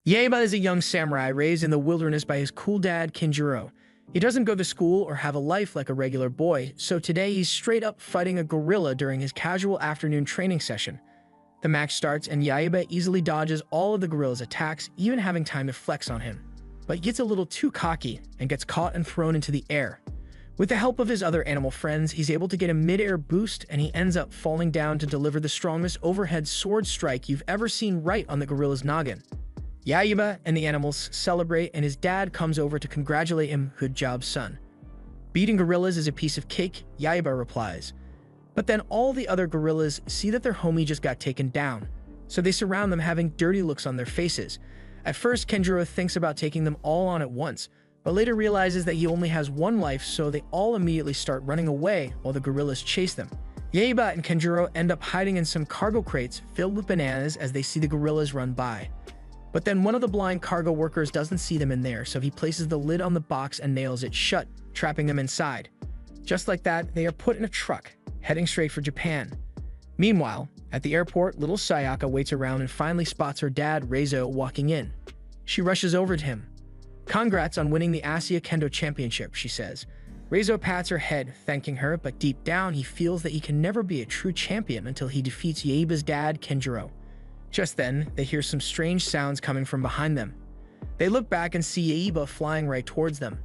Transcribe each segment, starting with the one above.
Yaiba is a young samurai raised in the wilderness by his cool dad, Kinjiro. He doesn't go to school or have a life like a regular boy, so today he's straight up fighting a gorilla during his casual afternoon training session. The match starts and Yaiba easily dodges all of the gorilla's attacks, even having time to flex on him. But he gets a little too cocky and gets caught and thrown into the air. With the help of his other animal friends, he's able to get a mid-air boost and he ends up falling down to deliver the strongest overhead sword strike you've ever seen right on the gorilla's noggin. Yaiba and the animals celebrate and his dad comes over to congratulate him. "Good job, son." "Beating gorillas is a piece of cake," Yaiba replies. But then all the other gorillas see that their homie just got taken down, so they surround them having dirty looks on their faces. At first, Kenjiro thinks about taking them all on at once, but later realizes that he only has one life, so they all immediately start running away while the gorillas chase them. Yaiba and Kenjiro end up hiding in some cargo crates filled with bananas as they see the gorillas run by. But then one of the blind cargo workers doesn't see them in there, so he places the lid on the box and nails it shut, trapping them inside. Just like that, they are put in a truck, heading straight for Japan. Meanwhile, at the airport, little Sayaka waits around and finally spots her dad, Reizo, walking in. She rushes over to him. "Congrats on winning the Asia Kendo Championship," she says. Reizo pats her head, thanking her, but deep down he feels that he can never be a true champion until he defeats Yaiba's dad, Kenjiro. Just then, they hear some strange sounds coming from behind them. They look back and see Yaiba flying right towards them.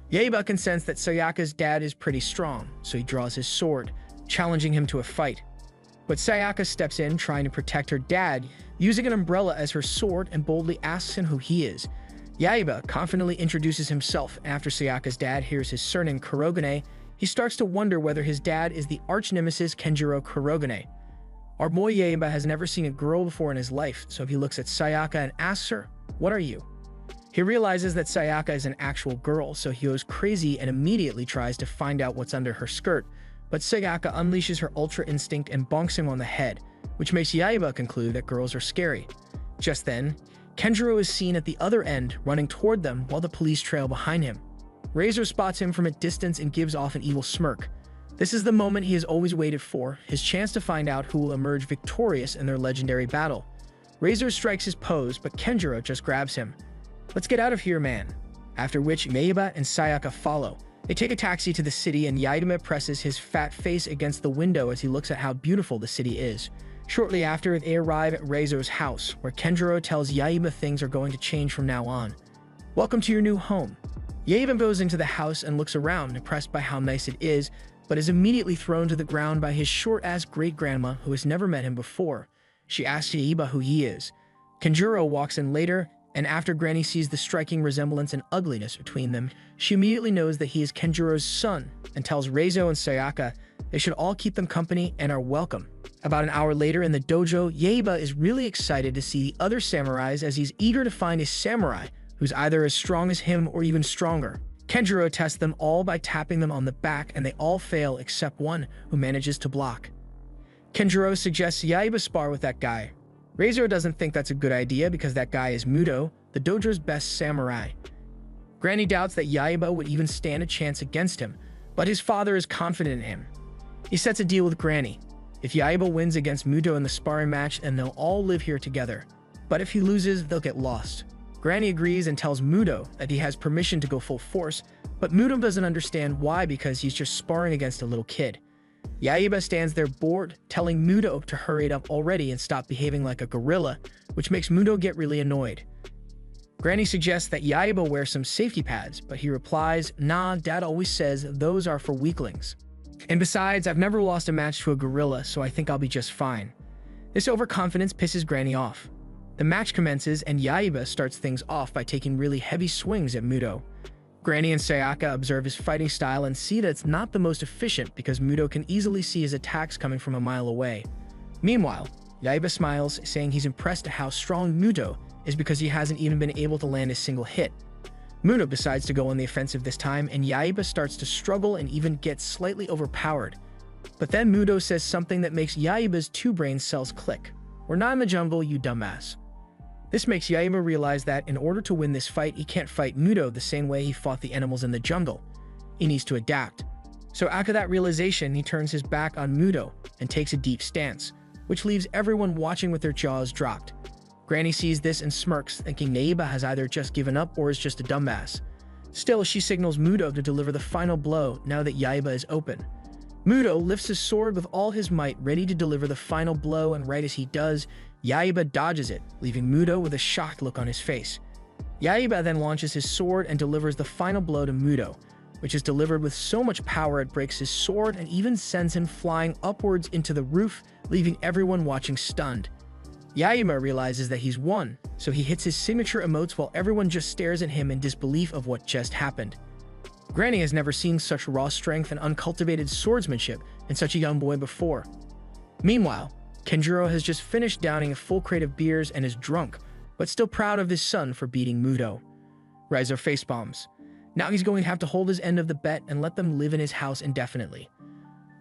Yaiba can sense that Sayaka's dad is pretty strong, so he draws his sword, challenging him to a fight. But Sayaka steps in, trying to protect her dad, using an umbrella as her sword, and boldly asks him who he is. Yaiba confidently introduces himself. After Sayaka's dad hears his surname Kurogane, he starts to wonder whether his dad is the arch-nemesis Kenjiro Kurogane. Our boy Yaiba has never seen a girl before in his life, so he looks at Sayaka and asks her, "What are you?" He realizes that Sayaka is an actual girl, so he goes crazy and immediately tries to find out what's under her skirt, but Sayaka unleashes her ultra instinct and bonks him on the head, which makes Yaiba conclude that girls are scary. Just then, Kenjiro is seen at the other end, running toward them while the police trail behind him. Razor spots him from a distance and gives off an evil smirk. This is the moment he has always waited for, his chance to find out who will emerge victorious in their legendary battle. Razor strikes his pose, but Kenjiro just grabs him. "Let's get out of here, man." After which, Yaiba and Sayaka follow. They take a taxi to the city and Yaiba presses his fat face against the window as he looks at how beautiful the city is. Shortly after, they arrive at Reizo's house, where Kenjiro tells Yaiba things are going to change from now on. "Welcome to your new home." Yaiba goes into the house and looks around, impressed by how nice it is, but is immediately thrown to the ground by his short-ass great-grandma who has never met him before. She asks Yaiba who he is. Kenjiro walks in later, and after Granny sees the striking resemblance and ugliness between them, she immediately knows that he is Kenjiro's son and tells Reizo and Sayaka they should all keep them company and are welcome. About an hour later in the dojo, Yaiba is really excited to see the other samurais as he's eager to find a samurai who's either as strong as him or even stronger. Kenjiro tests them all by tapping them on the back and they all fail except one who manages to block. Kenjiro suggests Yaiba spar with that guy. Reizo doesn't think that's a good idea because that guy is Muto, the dojo's best samurai. Granny doubts that Yaiba would even stand a chance against him, but his father is confident in him. He sets a deal with Granny. If Yaiba wins against Muto in the sparring match, then they'll all live here together. But if he loses, they'll get lost. Granny agrees and tells Muto that he has permission to go full force, but Muto doesn't understand why because he's just sparring against a little kid. Yaiba stands there bored, telling Muto to hurry it up already and stop behaving like a gorilla, which makes Muto get really annoyed. Granny suggests that Yaiba wear some safety pads, but he replies, "Nah, Dad always says those are for weaklings. And besides, I've never lost a match to a gorilla, so I think I'll be just fine." This overconfidence pisses Granny off. The match commences and Yaiba starts things off by taking really heavy swings at Muto. Granny and Sayaka observe his fighting style and see that it's not the most efficient because Muto can easily see his attacks coming from a mile away. Meanwhile, Yaiba smiles, saying he's impressed at how strong Muto is because he hasn't even been able to land a single hit. Muto decides to go on the offensive this time and Yaiba starts to struggle and even gets slightly overpowered. But then Muto says something that makes Yaiba's two brain cells click. "We're not in the jungle, you dumbass." This makes Yaiba realize that in order to win this fight, he can't fight Muto the same way he fought the animals in the jungle. He needs to adapt. So after that realization, he turns his back on Muto and takes a deep stance, which leaves everyone watching with their jaws dropped. Granny sees this and smirks, thinking Yaiba has either just given up or is just a dumbass. Still, she signals Mudo to deliver the final blow now that Yaiba is open. Mudo lifts his sword with all his might, ready to deliver the final blow, and right as he does, Yaiba dodges it, leaving Mudo with a shocked look on his face. Yaiba then launches his sword and delivers the final blow to Mudo, which is delivered with so much power it breaks his sword and even sends him flying upwards into the roof, leaving everyone watching stunned. Yaiba realizes that he's won, so he hits his signature emotes while everyone just stares at him in disbelief of what just happened. Granny has never seen such raw strength and uncultivated swordsmanship in such a young boy before. Meanwhile, Kenjiro has just finished downing a full crate of beers and is drunk, but still proud of his son for beating Mudo. Reizo facepalms. Now he's going to have to hold his end of the bet and let them live in his house indefinitely.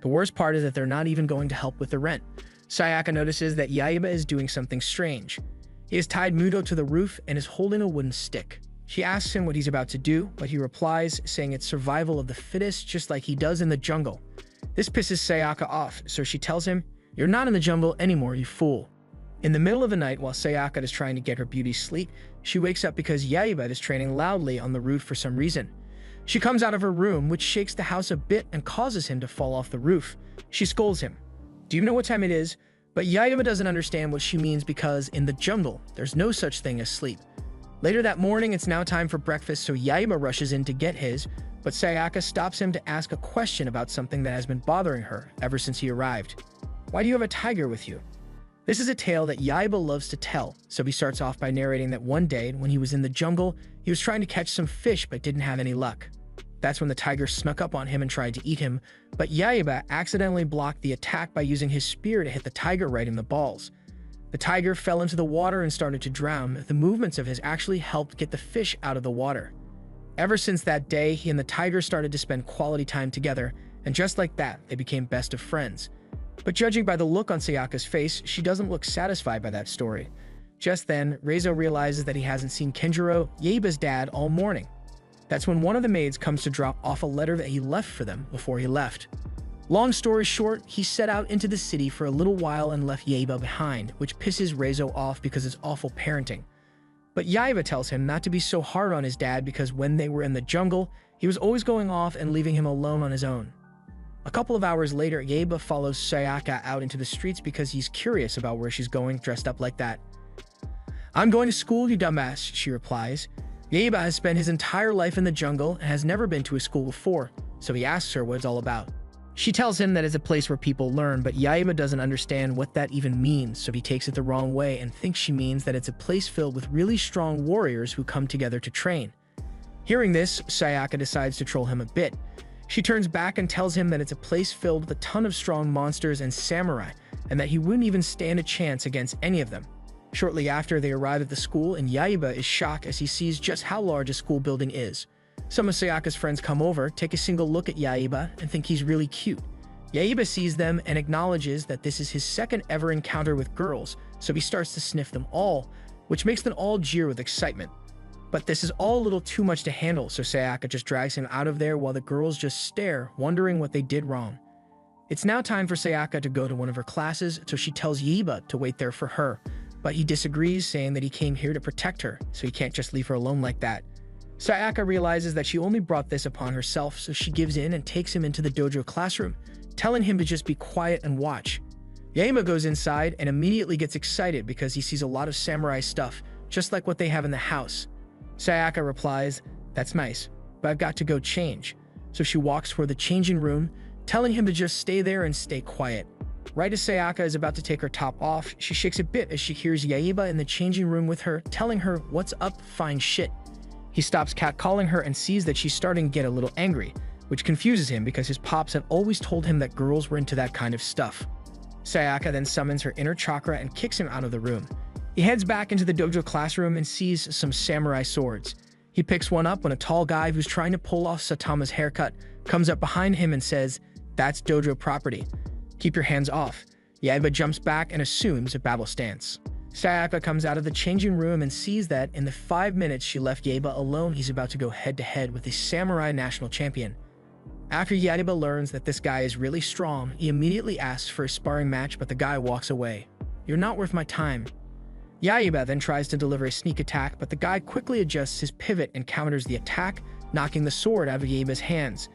The worst part is that they're not even going to help with the rent. Sayaka notices that Yaiba is doing something strange. He has tied Mudo to the roof and is holding a wooden stick. She asks him what he's about to do, but he replies, saying it's survival of the fittest, just like he does in the jungle. This pisses Sayaka off, so she tells him, "You're not in the jungle anymore, you fool." In the middle of the night, while Sayaka is trying to get her beauty sleep, she wakes up because Yaiba is training loudly on the roof for some reason. She comes out of her room, which shakes the house a bit and causes him to fall off the roof. She scolds him. Do you know what time it is? But Yaiba doesn't understand what she means because in the jungle, there's no such thing as sleep. Later that morning, it's now time for breakfast, so Yaiba rushes in to get his, but Sayaka stops him to ask a question about something that has been bothering her ever since he arrived. Why do you have a tiger with you? This is a tale that Yaiba loves to tell, so he starts off by narrating that one day, when he was in the jungle, he was trying to catch some fish but didn't have any luck. That's when the tiger snuck up on him and tried to eat him, but Yaiba accidentally blocked the attack by using his spear to hit the tiger right in the balls. The tiger fell into the water and started to drown. The movements of his actually helped get the fish out of the water. Ever since that day, he and the tiger started to spend quality time together, and just like that, they became best of friends. But judging by the look on Sayaka's face, she doesn't look satisfied by that story. Just then, Reizo realizes that he hasn't seen Kenjiro, Yaiba's dad, all morning. That's when one of the maids comes to drop off a letter that he left for them before he left. Long story short, he set out into the city for a little while and left Yaiba behind, which pisses Reizo off because it's awful parenting. But Yaiba tells him not to be so hard on his dad because when they were in the jungle, he was always going off and leaving him alone on his own. A couple of hours later, Yaiba follows Sayaka out into the streets because he's curious about where she's going dressed up like that. "I'm going to school, you dumbass," she replies. Yaiba has spent his entire life in the jungle and has never been to a school before, so he asks her what it's all about. She tells him that it's a place where people learn, but Yaiba doesn't understand what that even means, so he takes it the wrong way and thinks she means that it's a place filled with really strong warriors who come together to train. Hearing this, Sayaka decides to troll him a bit. She turns back and tells him that it's a place filled with a ton of strong monsters and samurai, and that he wouldn't even stand a chance against any of them. Shortly after, they arrive at the school, and Yaiba is shocked as he sees just how large a school building is. Some of Sayaka's friends come over, take a single look at Yaiba, and think he's really cute. Yaiba sees them and acknowledges that this is his second ever encounter with girls, so he starts to sniff them all, which makes them all jeer with excitement. But this is all a little too much to handle, so Sayaka just drags him out of there while the girls just stare, wondering what they did wrong. It's now time for Sayaka to go to one of her classes, so she tells Yaiba to wait there for her, but he disagrees, saying that he came here to protect her, so he can't just leave her alone like that. Sayaka realizes that she only brought this upon herself, so she gives in and takes him into the dojo classroom, telling him to just be quiet and watch. Yaiba goes inside and immediately gets excited because he sees a lot of samurai stuff, just like what they have in the house. Sayaka replies, "That's nice, but I've got to go change." So she walks toward the changing room, telling him to just stay there and stay quiet. Right as Sayaka is about to take her top off, she shakes a bit as she hears Yaiba in the changing room with her, telling her, "What's up, fine shit?" He stops catcalling her and sees that she's starting to get a little angry, which confuses him because his pops had always told him that girls were into that kind of stuff. Sayaka then summons her inner chakra and kicks him out of the room. He heads back into the dojo classroom and sees some samurai swords. He picks one up when a tall guy who's trying to pull off Satama's haircut comes up behind him and says, "That's dojo property. Keep your hands off." Yaiba jumps back and assumes a battle stance. Sayaka comes out of the changing room and sees that in the 5 minutes she left Yaiba alone, he's about to go head-to-head with the samurai national champion. After Yaiba learns that this guy is really strong, he immediately asks for a sparring match, but the guy walks away. "You're not worth my time." Yaiba then tries to deliver a sneak attack, but the guy quickly adjusts his pivot and counters the attack, knocking the sword out of Yaiba's hands.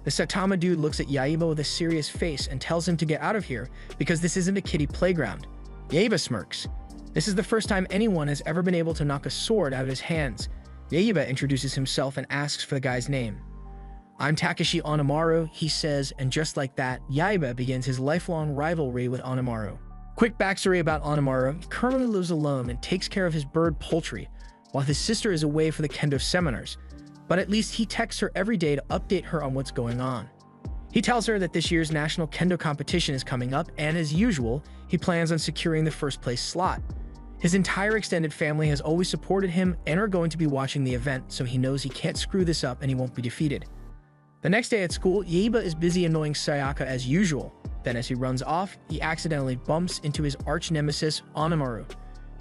The Saitama dude looks at Yaiba with a serious face and tells him to get out of here because this isn't a kiddie playground. Yaiba smirks. This is the first time anyone has ever been able to knock a sword out of his hands. Yaiba introduces himself and asks for the guy's name. "I'm Takeshi Onimaru," he says, and just like that, Yaiba begins his lifelong rivalry with Onimaru. Quick backstory about Onimaru: he currently lives alone and takes care of his bird poultry, while his sister is away for the kendo seminars, but at least he texts her every day to update her on what's going on. He tells her that this year's national kendo competition is coming up, and as usual, he plans on securing the first place slot. His entire extended family has always supported him and are going to be watching the event, so he knows he can't screw this up and he won't be defeated. The next day at school, Yaiba is busy annoying Sayaka as usual. Then as he runs off, he accidentally bumps into his arch-nemesis, Onimaru.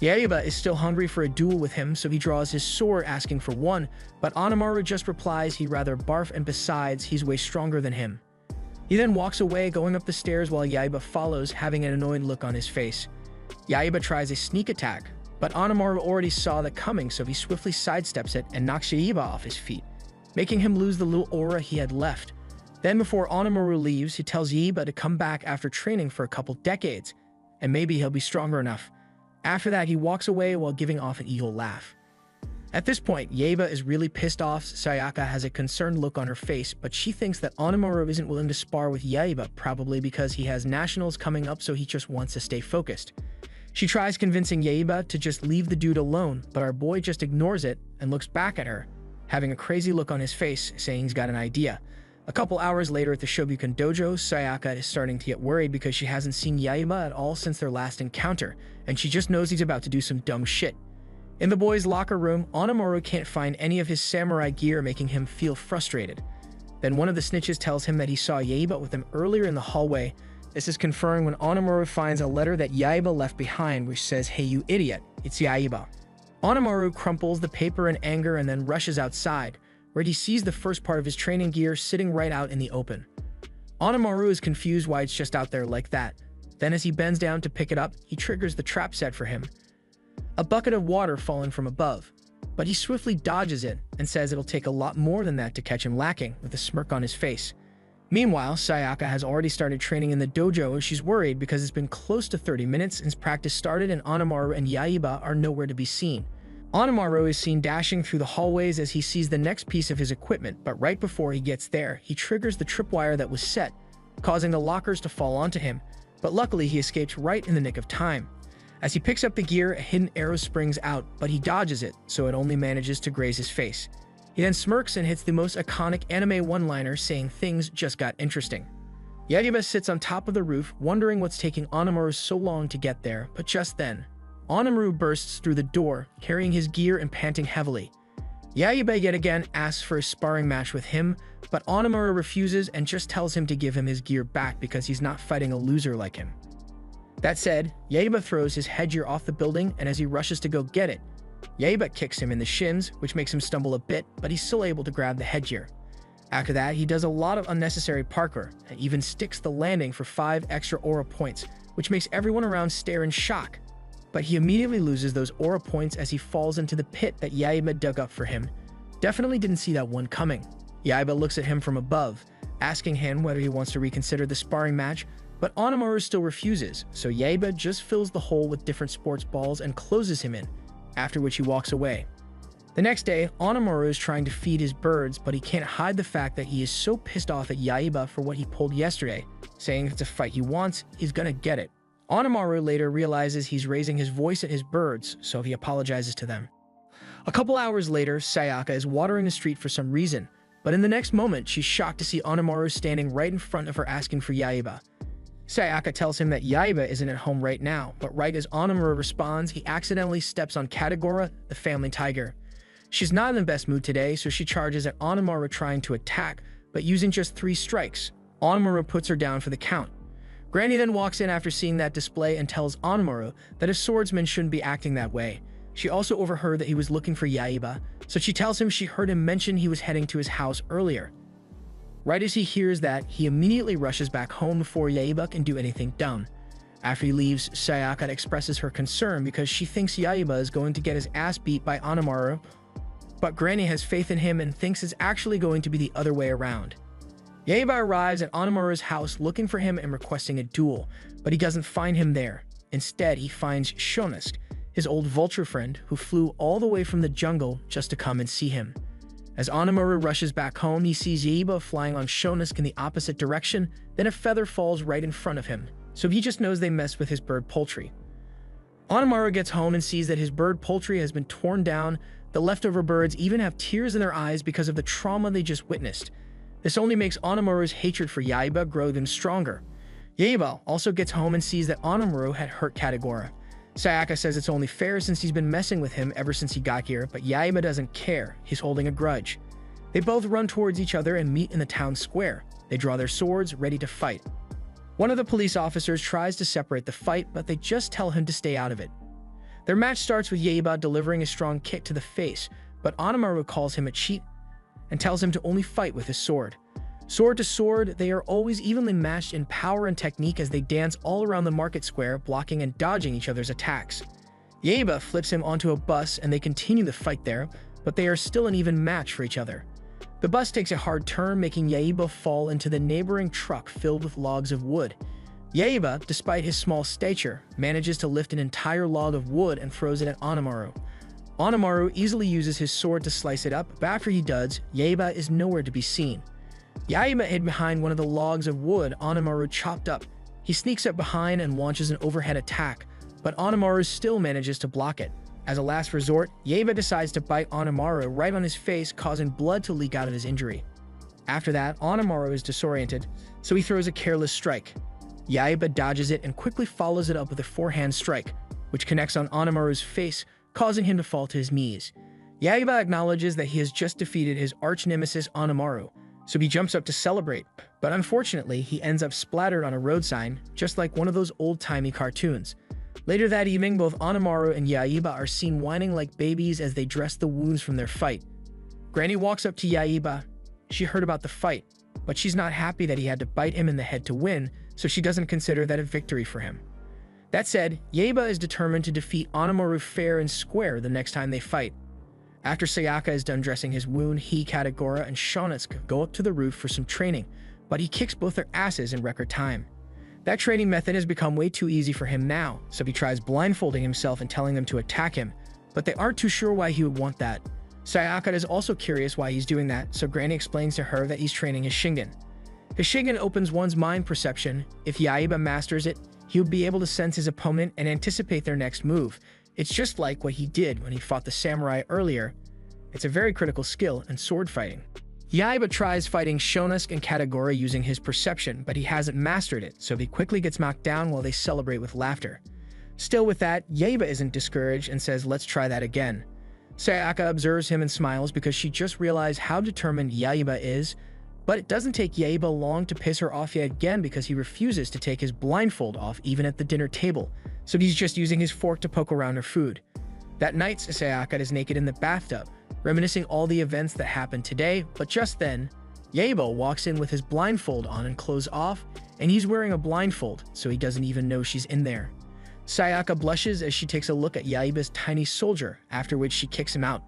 Yaiba is still hungry for a duel with him, so he draws his sword asking for one, but Onimaru just replies he'd rather barf, and besides, he's way stronger than him. He then walks away, going up the stairs while Yaiba follows, having an annoyed look on his face. Yaiba tries a sneak attack, but Onimaru already saw that coming, so he swiftly sidesteps it and knocks Yaiba off his feet, making him lose the little aura he had left. Then before Onimaru leaves, he tells Yaiba to come back after training for a couple decades, and maybe he'll be stronger enough. After that, he walks away while giving off an evil laugh. At this point, Yaiba is really pissed off. Sayaka has a concerned look on her face, but she thinks that Onimaru isn't willing to spar with Yaiba, probably because he has nationals coming up, so he just wants to stay focused. She tries convincing Yaiba to just leave the dude alone, but our boy just ignores it and looks back at her, having a crazy look on his face, saying he's got an idea. A couple hours later at the Shoryuken dojo, Sayaka is starting to get worried because she hasn't seen Yaiba at all since their last encounter, and she just knows he's about to do some dumb shit. In the boys' locker room, Onimaru can't find any of his samurai gear, making him feel frustrated. Then one of the snitches tells him that he saw Yaiba with him earlier in the hallway. This is confirmed when Onimaru finds a letter that Yaiba left behind which says, "Hey you idiot, it's Yaiba." Onimaru crumples the paper in anger and then rushes outside, where he sees the first part of his training gear sitting right out in the open. Onimaru is confused why it's just out there like that. Then as he bends down to pick it up, he triggers the trap set for him. A bucket of water falling from above, but he swiftly dodges it and says it'll take a lot more than that to catch him lacking, with a smirk on his face. Meanwhile, Sayaka has already started training in the dojo, and she's worried because it's been close to 30 minutes since practice started and Onimaru and Yaiba are nowhere to be seen. Onimaru is seen dashing through the hallways as he sees the next piece of his equipment, but right before he gets there, he triggers the tripwire that was set, causing the lockers to fall onto him, but luckily he escapes right in the nick of time. As he picks up the gear, a hidden arrow springs out, but he dodges it, so it only manages to graze his face. He then smirks and hits the most iconic anime one-liner, saying things just got interesting. Yaiba sits on top of the roof, wondering what's taking Onimaru so long to get there, but just then, Onimaru bursts through the door, carrying his gear and panting heavily. Yaiba yet again asks for a sparring match with him, but Onimaru refuses and just tells him to give him his gear back because he's not fighting a loser like him. That said, Yaiba throws his headgear off the building, and as he rushes to go get it, Yaiba kicks him in the shins, which makes him stumble a bit, but he's still able to grab the headgear. After that, he does a lot of unnecessary parkour, and even sticks the landing for 5 extra aura points, which makes everyone around stare in shock. But he immediately loses those aura points as he falls into the pit that Yaiba dug up for him. Definitely didn't see that one coming. Yaiba looks at him from above, asking him whether he wants to reconsider the sparring match, but Onimaru still refuses, so Yaiba just fills the hole with different sports balls and closes him in, after which he walks away. The next day, Onimaru is trying to feed his birds, but he can't hide the fact that he is so pissed off at Yaiba for what he pulled yesterday, saying if it's a fight he wants, he's gonna get it. Onimaru later realizes he's raising his voice at his birds, so he apologizes to them. A couple hours later, Sayaka is watering the street for some reason, but in the next moment, she's shocked to see Onimaru standing right in front of her asking for Yaiba. Sayaka tells him that Yaiba isn't at home right now, but right as Onimaru responds, he accidentally steps on Katagora, the family tiger. She's not in the best mood today, so she charges at Onimaru trying to attack, but using just 3 strikes. Onimaru puts her down for the count. Granny then walks in after seeing that display and tells Onimaru that a swordsman shouldn't be acting that way. She also overheard that he was looking for Yaiba, so she tells him she heard him mention he was heading to his house earlier. Right as he hears that, he immediately rushes back home before Yaiba can do anything dumb. After he leaves, Sayaka expresses her concern because she thinks Yaiba is going to get his ass beat by Anamaru, but Granny has faith in him and thinks it's actually going to be the other way around. Yaiba arrives at Anamaru's house looking for him and requesting a duel, but he doesn't find him there. Instead, he finds Shonusuke, his old vulture friend, who flew all the way from the jungle just to come and see him. As Anamaru rushes back home, he sees Yaiba flying on Shonusuke in the opposite direction, then a feather falls right in front of him, so he just knows they messed with his bird poultry. Anamaru gets home and sees that his bird poultry has been torn down. The leftover birds even have tears in their eyes because of the trauma they just witnessed. This only makes Anamaru's hatred for Yaiba grow even stronger. Yaiba also gets home and sees that Anamaru had hurt Katagura. Sayaka says it's only fair since he's been messing with him ever since he got here, but Yaiba doesn't care. He's holding a grudge. They both run towards each other and meet in the town square. They draw their swords, ready to fight. One of the police officers tries to separate the fight, but they just tell him to stay out of it. Their match starts with Yaiba delivering a strong kick to the face, but Anamaru calls him a cheat and tells him to only fight with his sword. Sword to sword, they are always evenly matched in power and technique as they dance all around the market square, blocking and dodging each other's attacks. Yaiba flips him onto a bus and they continue the fight there, but they are still an even match for each other. The bus takes a hard turn, making Yaiba fall into the neighboring truck filled with logs of wood. Yaiba, despite his small stature, manages to lift an entire log of wood and throws it at Anamaru. Anamaru easily uses his sword to slice it up, but after he does, Yaiba is nowhere to be seen. Yaiba hid behind one of the logs of wood Anamaru chopped up. He sneaks up behind and launches an overhead attack, but Anamaru still manages to block it. As a last resort, Yaiba decides to bite Anamaru right on his face, causing blood to leak out of his injury. After that, Anamaru is disoriented, so he throws a careless strike. Yaiba dodges it and quickly follows it up with a forehand strike, which connects on Anamaru's face, causing him to fall to his knees. Yaiba acknowledges that he has just defeated his arch-nemesis Anamaru, so he jumps up to celebrate, but unfortunately, he ends up splattered on a road sign, just like one of those old-timey cartoons. Later that evening, both Anamaru and Yaiba are seen whining like babies as they dress the wounds from their fight. Granny walks up to Yaiba. She heard about the fight, but she's not happy that he had to bite him in the head to win, so she doesn't consider that a victory for him. That said, Yaiba is determined to defeat Anamaru fair and square the next time they fight. After Sayaka is done dressing his wound, he, Katagura, and Shonusuke go up to the roof for some training, but he kicks both their asses in record time. That training method has become way too easy for him now, so he tries blindfolding himself and telling them to attack him, but they aren't too sure why he would want that. Sayaka is also curious why he's doing that, so Granny explains to her that he's training his Shingen. His Shingen opens one's mind perception. If Yaiba masters it, he would be able to sense his opponent and anticipate their next move. It's just like what he did when he fought the samurai earlier. It's a very critical skill in sword fighting. Yaiba tries fighting Shonusuke and Katagura using his perception, but he hasn't mastered it, so he quickly gets knocked down while they celebrate with laughter. Still with that, Yaiba isn't discouraged and says, "Let's try that again." Sayaka observes him and smiles because she just realized how determined Yaiba is, but it doesn't take Yaiba long to piss her off yet again because he refuses to take his blindfold off even at the dinner table, so he's just using his fork to poke around her food. That night, Sayaka is naked in the bathtub, reminiscing all the events that happened today, but just then, Yaiba walks in with his blindfold on and clothes off, and he's wearing a blindfold, so he doesn't even know she's in there. Sayaka blushes as she takes a look at Yaiba's tiny soldier, after which she kicks him out.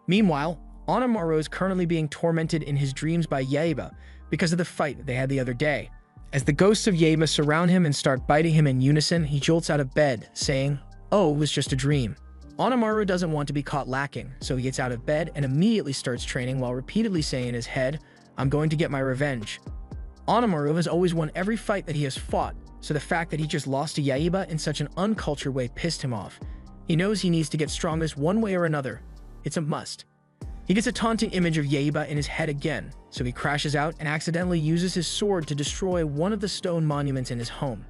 Meanwhile, Anamaru is currently being tormented in his dreams by Yaiba because of the fight they had the other day. As the ghosts of Yaiba surround him and start biting him in unison, he jolts out of bed, saying, "Oh, it was just a dream." Anamaru doesn't want to be caught lacking, so he gets out of bed and immediately starts training while repeatedly saying in his head, "I'm going to get my revenge." Anamaru has always won every fight that he has fought, so the fact that he just lost to Yaiba in such an uncultured way pissed him off. He knows he needs to get strongest one way or another. It's a must. He gets a taunting image of Yaiba in his head again, so he crashes out and accidentally uses his sword to destroy one of the stone monuments in his home.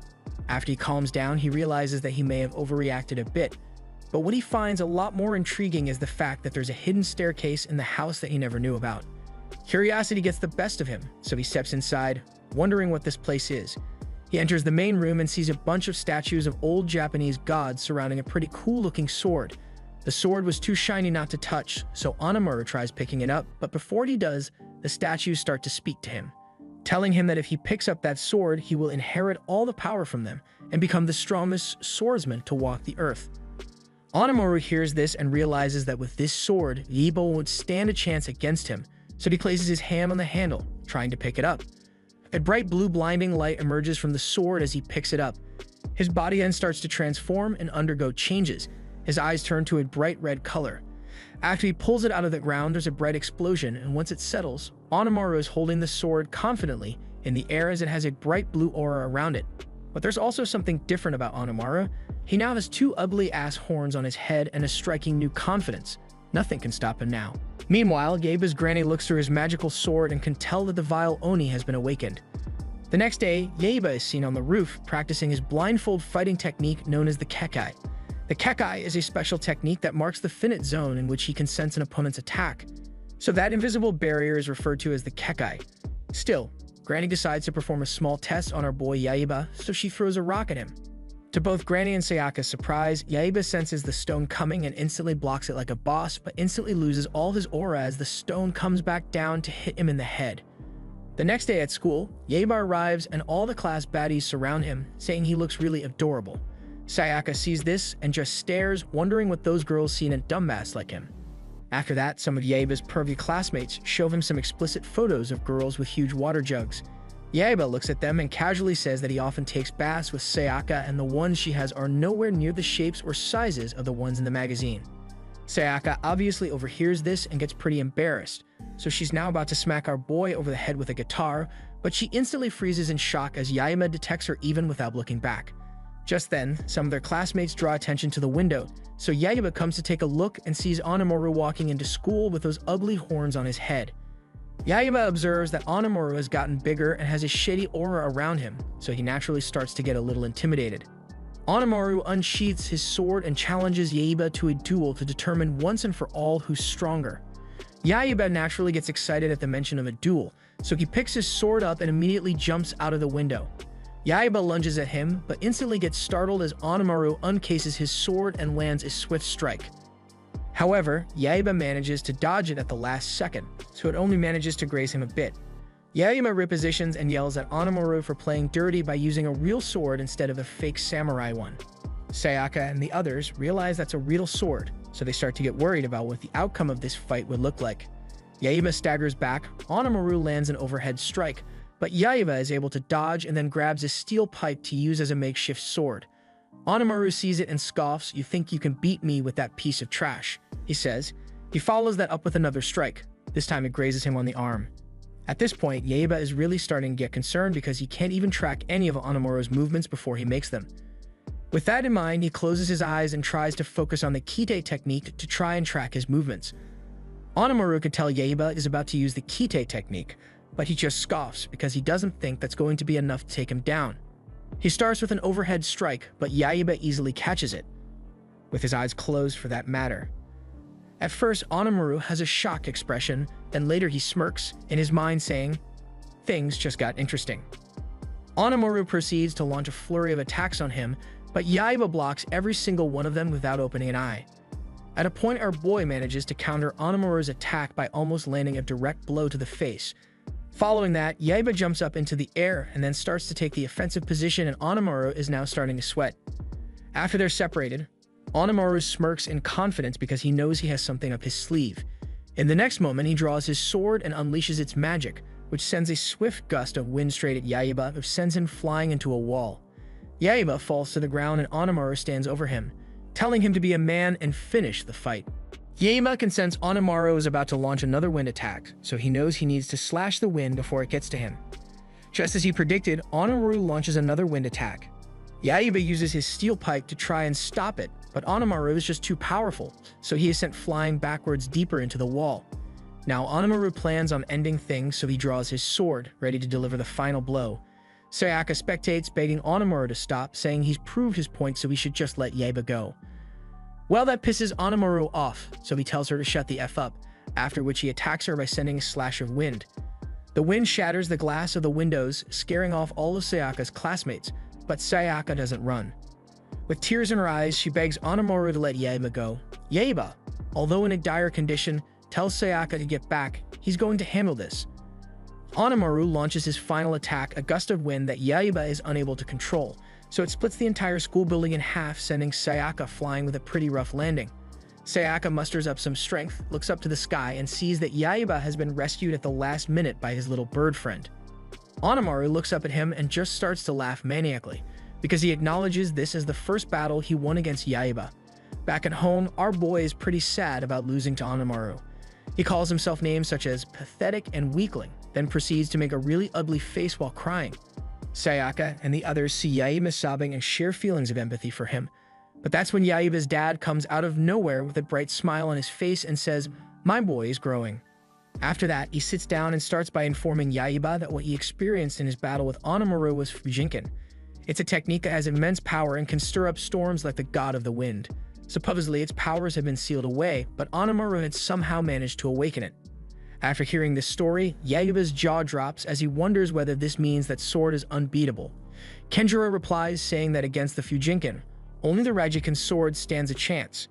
After he calms down, he realizes that he may have overreacted a bit, but what he finds a lot more intriguing is the fact that there's a hidden staircase in the house that he never knew about. Curiosity gets the best of him, so he steps inside, wondering what this place is. He enters the main room and sees a bunch of statues of old Japanese gods surrounding a pretty cool-looking sword. The sword was too shiny not to touch, so Anamaru tries picking it up, but before he does, the statues start to speak to him, telling him that if he picks up that sword, he will inherit all the power from them and become the strongest swordsman to walk the earth. Onimaru hears this and realizes that with this sword, Yaeba won't stand a chance against him, so he places his hand on the handle, trying to pick it up. A bright blue blinding light emerges from the sword as he picks it up. His body then starts to transform and undergo changes. His eyes turn to a bright red color. After he pulls it out of the ground, there's a bright explosion, and once it settles, Onimaru is holding the sword confidently in the air as it has a bright blue aura around it. But there's also something different about Onimaru. He now has two ugly-ass horns on his head and a striking new confidence. Nothing can stop him now. Meanwhile, Yaeba's granny looks through his magical sword and can tell that the vile Oni has been awakened. The next day, Yaeba is seen on the roof practicing his blindfold fighting technique known as the Kekai. The Kekai is a special technique that marks the finite zone in which he can sense an opponent's attack. So that invisible barrier is referred to as the Kekai. Still, Granny decides to perform a small test on our boy Yaeba, so she throws a rock at him. To both Granny and Sayaka's surprise, Yaeba senses the stone coming and instantly blocks it like a boss, but instantly loses all his aura as the stone comes back down to hit him in the head. The next day at school, Yaeba arrives and all the class baddies surround him, saying he looks really adorable. Sayaka sees this and just stares, wondering what those girls see in a dumbass like him. After that, some of Yaeba's pervy classmates show him some explicit photos of girls with huge water jugs. Yaeba looks at them and casually says that he often takes baths with Sayaka and the ones she has are nowhere near the shapes or sizes of the ones in the magazine. Sayaka obviously overhears this and gets pretty embarrassed, so she's now about to smack our boy over the head with a guitar, but she instantly freezes in shock as Yaeba detects her even without looking back. Just then, some of their classmates draw attention to the window, so Yaeba comes to take a look and sees Onimaru walking into school with those ugly horns on his head. Yaeba observes that Onimaru has gotten bigger and has a shady aura around him, so he naturally starts to get a little intimidated. Onimaru unsheaths his sword and challenges Yaeba to a duel to determine once and for all who's stronger. Yaeba naturally gets excited at the mention of a duel, so he picks his sword up and immediately jumps out of the window. Yaeba lunges at him, but instantly gets startled as Onimaru uncases his sword and lands a swift strike. However, Yaeba manages to dodge it at the last second, so it only manages to graze him a bit. Yaeba repositions and yells at Onimaru for playing dirty by using a real sword instead of a fake samurai one. Sayaka and the others realize that's a real sword, so they start to get worried about what the outcome of this fight would look like. Yaeba staggers back, Onimaru lands an overhead strike, but Yaeba is able to dodge and then grabs a steel pipe to use as a makeshift sword. Onimaru sees it and scoffs, "You think you can beat me with that piece of trash," he says. He follows that up with another strike. This time it grazes him on the arm. At this point, Yaeba is really starting to get concerned because he can't even track any of Onimaru's movements before he makes them. With that in mind, he closes his eyes and tries to focus on the Kite technique to try and track his movements. Onimaru could tell Yaeba is about to use the Kite technique, but he just scoffs because he doesn't think that's going to be enough to take him down. He starts with an overhead strike, but Yaeba easily catches it, with his eyes closed for that matter. At first, Onimaru has a shocked expression, then later he smirks, in his mind saying, "Things just got interesting." Onimaru proceeds to launch a flurry of attacks on him, but Yaeba blocks every single one of them without opening an eye. At a point, our boy manages to counter Onimaru's attack by almost landing a direct blow to the face. Following that, Yaeba jumps up into the air and then starts to take the offensive position, and Onimaru is now starting to sweat. After they're separated, Onimaru smirks in confidence because he knows he has something up his sleeve. In the next moment, he draws his sword and unleashes its magic, which sends a swift gust of wind straight at Yaeba, which sends him flying into a wall. Yaeba falls to the ground and Onimaru stands over him, telling him to be a man and finish the fight. Yaeba can sense Onimaru is about to launch another wind attack, so he knows he needs to slash the wind before it gets to him. Just as he predicted, Onimaru launches another wind attack. Yaeba uses his steel pipe to try and stop it, but Onimaru is just too powerful, so he is sent flying backwards deeper into the wall. Now Onimaru plans on ending things, so he draws his sword, ready to deliver the final blow. Sayaka spectates, begging Onimaru to stop, saying he's proved his point so he should just let Yaeba go. Well, that pisses Onimaru off, so he tells her to shut the F up, after which he attacks her by sending a slash of wind. The wind shatters the glass of the windows, scaring off all of Sayaka's classmates, but Sayaka doesn't run. With tears in her eyes, she begs Onimaru to let Yaeba go. Yaeba, although in a dire condition, tells Sayaka to get back, he's going to handle this. Onimaru launches his final attack, a gust of wind that Yaiba is unable to control, so it splits the entire school building in half, sending Sayaka flying with a pretty rough landing. Sayaka musters up some strength, looks up to the sky, and sees that Yaiba has been rescued at the last minute by his little bird friend. Onimaru looks up at him and just starts to laugh maniacally, because he acknowledges this as the first battle he won against Yaiba. Back at home, our boy is pretty sad about losing to Onimaru. He calls himself names such as pathetic and weakling, then proceeds to make a really ugly face while crying. Sayaka and the others see Yaiba sobbing and share feelings of empathy for him. But that's when Yaiba's dad comes out of nowhere with a bright smile on his face and says, "My boy is growing." After that, he sits down and starts by informing Yaiba that what he experienced in his battle with Onimaru was Fujinkan. It's a technique that has immense power and can stir up storms like the god of the wind. Supposedly, its powers have been sealed away, but Onimaru had somehow managed to awaken it. After hearing this story, Yaiba's jaw drops as he wonders whether this means that sword is unbeatable. Kenjiro replies, saying that against the Fujinkan, only the Rajikan sword stands a chance.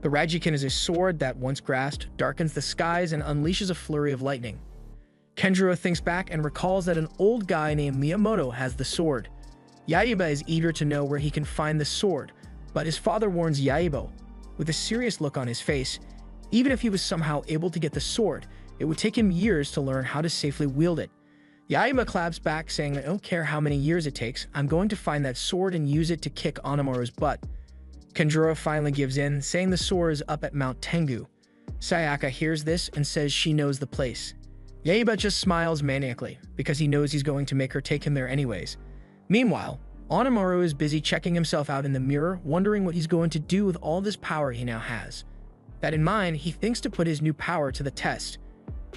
The Rajikan is a sword that, once grasped, darkens the skies and unleashes a flurry of lightning. Kenjiro thinks back and recalls that an old guy named Miyamoto has the sword. Yaiba is eager to know where he can find the sword, but his father warns Yaiba, with a serious look on his face, even if he was somehow able to get the sword, it would take him years to learn how to safely wield it. Yaiba claps back, saying, "I don't care how many years it takes, I'm going to find that sword and use it to kick Onimaru's butt." Kenjiro finally gives in, saying the sword is up at Mount Tengu. Sayaka hears this and says she knows the place. Yaiba just smiles maniacally, because he knows he's going to make her take him there anyways. Meanwhile, Onimaru is busy checking himself out in the mirror, wondering what he's going to do with all this power he now has. That in mind, he thinks to put his new power to the test.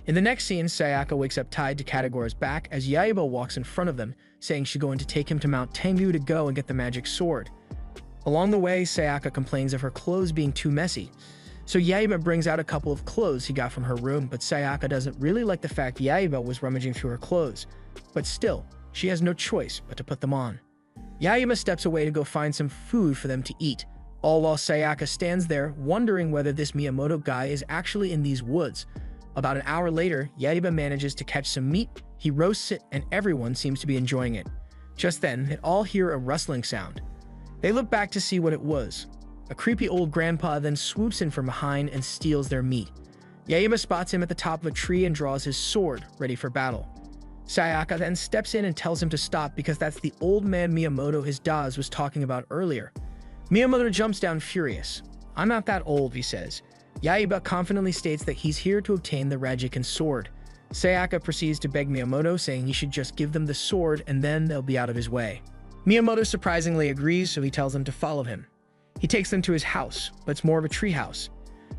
In the next scene, Sayaka wakes up tied to Katagora's back as Yaiba walks in front of them, saying she's going to take him to Mount Tengu to go and get the magic sword. Along the way, Sayaka complains of her clothes being too messy, so Yaiba brings out a couple of clothes he got from her room, but Sayaka doesn't really like the fact Yaiba was rummaging through her clothes. But still, she has no choice but to put them on. Yaiba steps away to go find some food for them to eat, all while Sayaka stands there wondering whether this Miyamoto guy is actually in these woods. About an hour later, Yaiba manages to catch some meat, he roasts it, and everyone seems to be enjoying it. Just then, they all hear a rustling sound. They look back to see what it was. A creepy old grandpa then swoops in from behind and steals their meat. Yaiba spots him at the top of a tree and draws his sword, ready for battle. Sayaka then steps in and tells him to stop because that's the old man Miyamoto his Daz was talking about earlier. Miyamoto jumps down furious. "I'm not that old," he says. Yaiba confidently states that he's here to obtain the Rajikan sword. Sayaka proceeds to beg Miyamoto, saying he should just give them the sword and then they'll be out of his way. Miyamoto surprisingly agrees, so he tells them to follow him. He takes them to his house, but it's more of a tree house.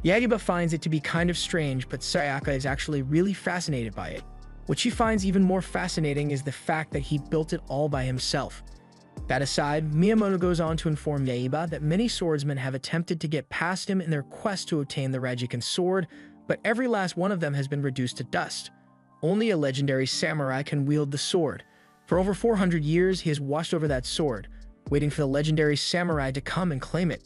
Yaiba finds it to be kind of strange, but Sayaka is actually really fascinated by it. What she finds even more fascinating is the fact that he built it all by himself. That aside, Miyamoto goes on to inform Yaiba that many swordsmen have attempted to get past him in their quest to obtain the Rajikan sword, but every last one of them has been reduced to dust. Only a legendary samurai can wield the sword. For over 400 years, he has watched over that sword, waiting for the legendary samurai to come and claim it.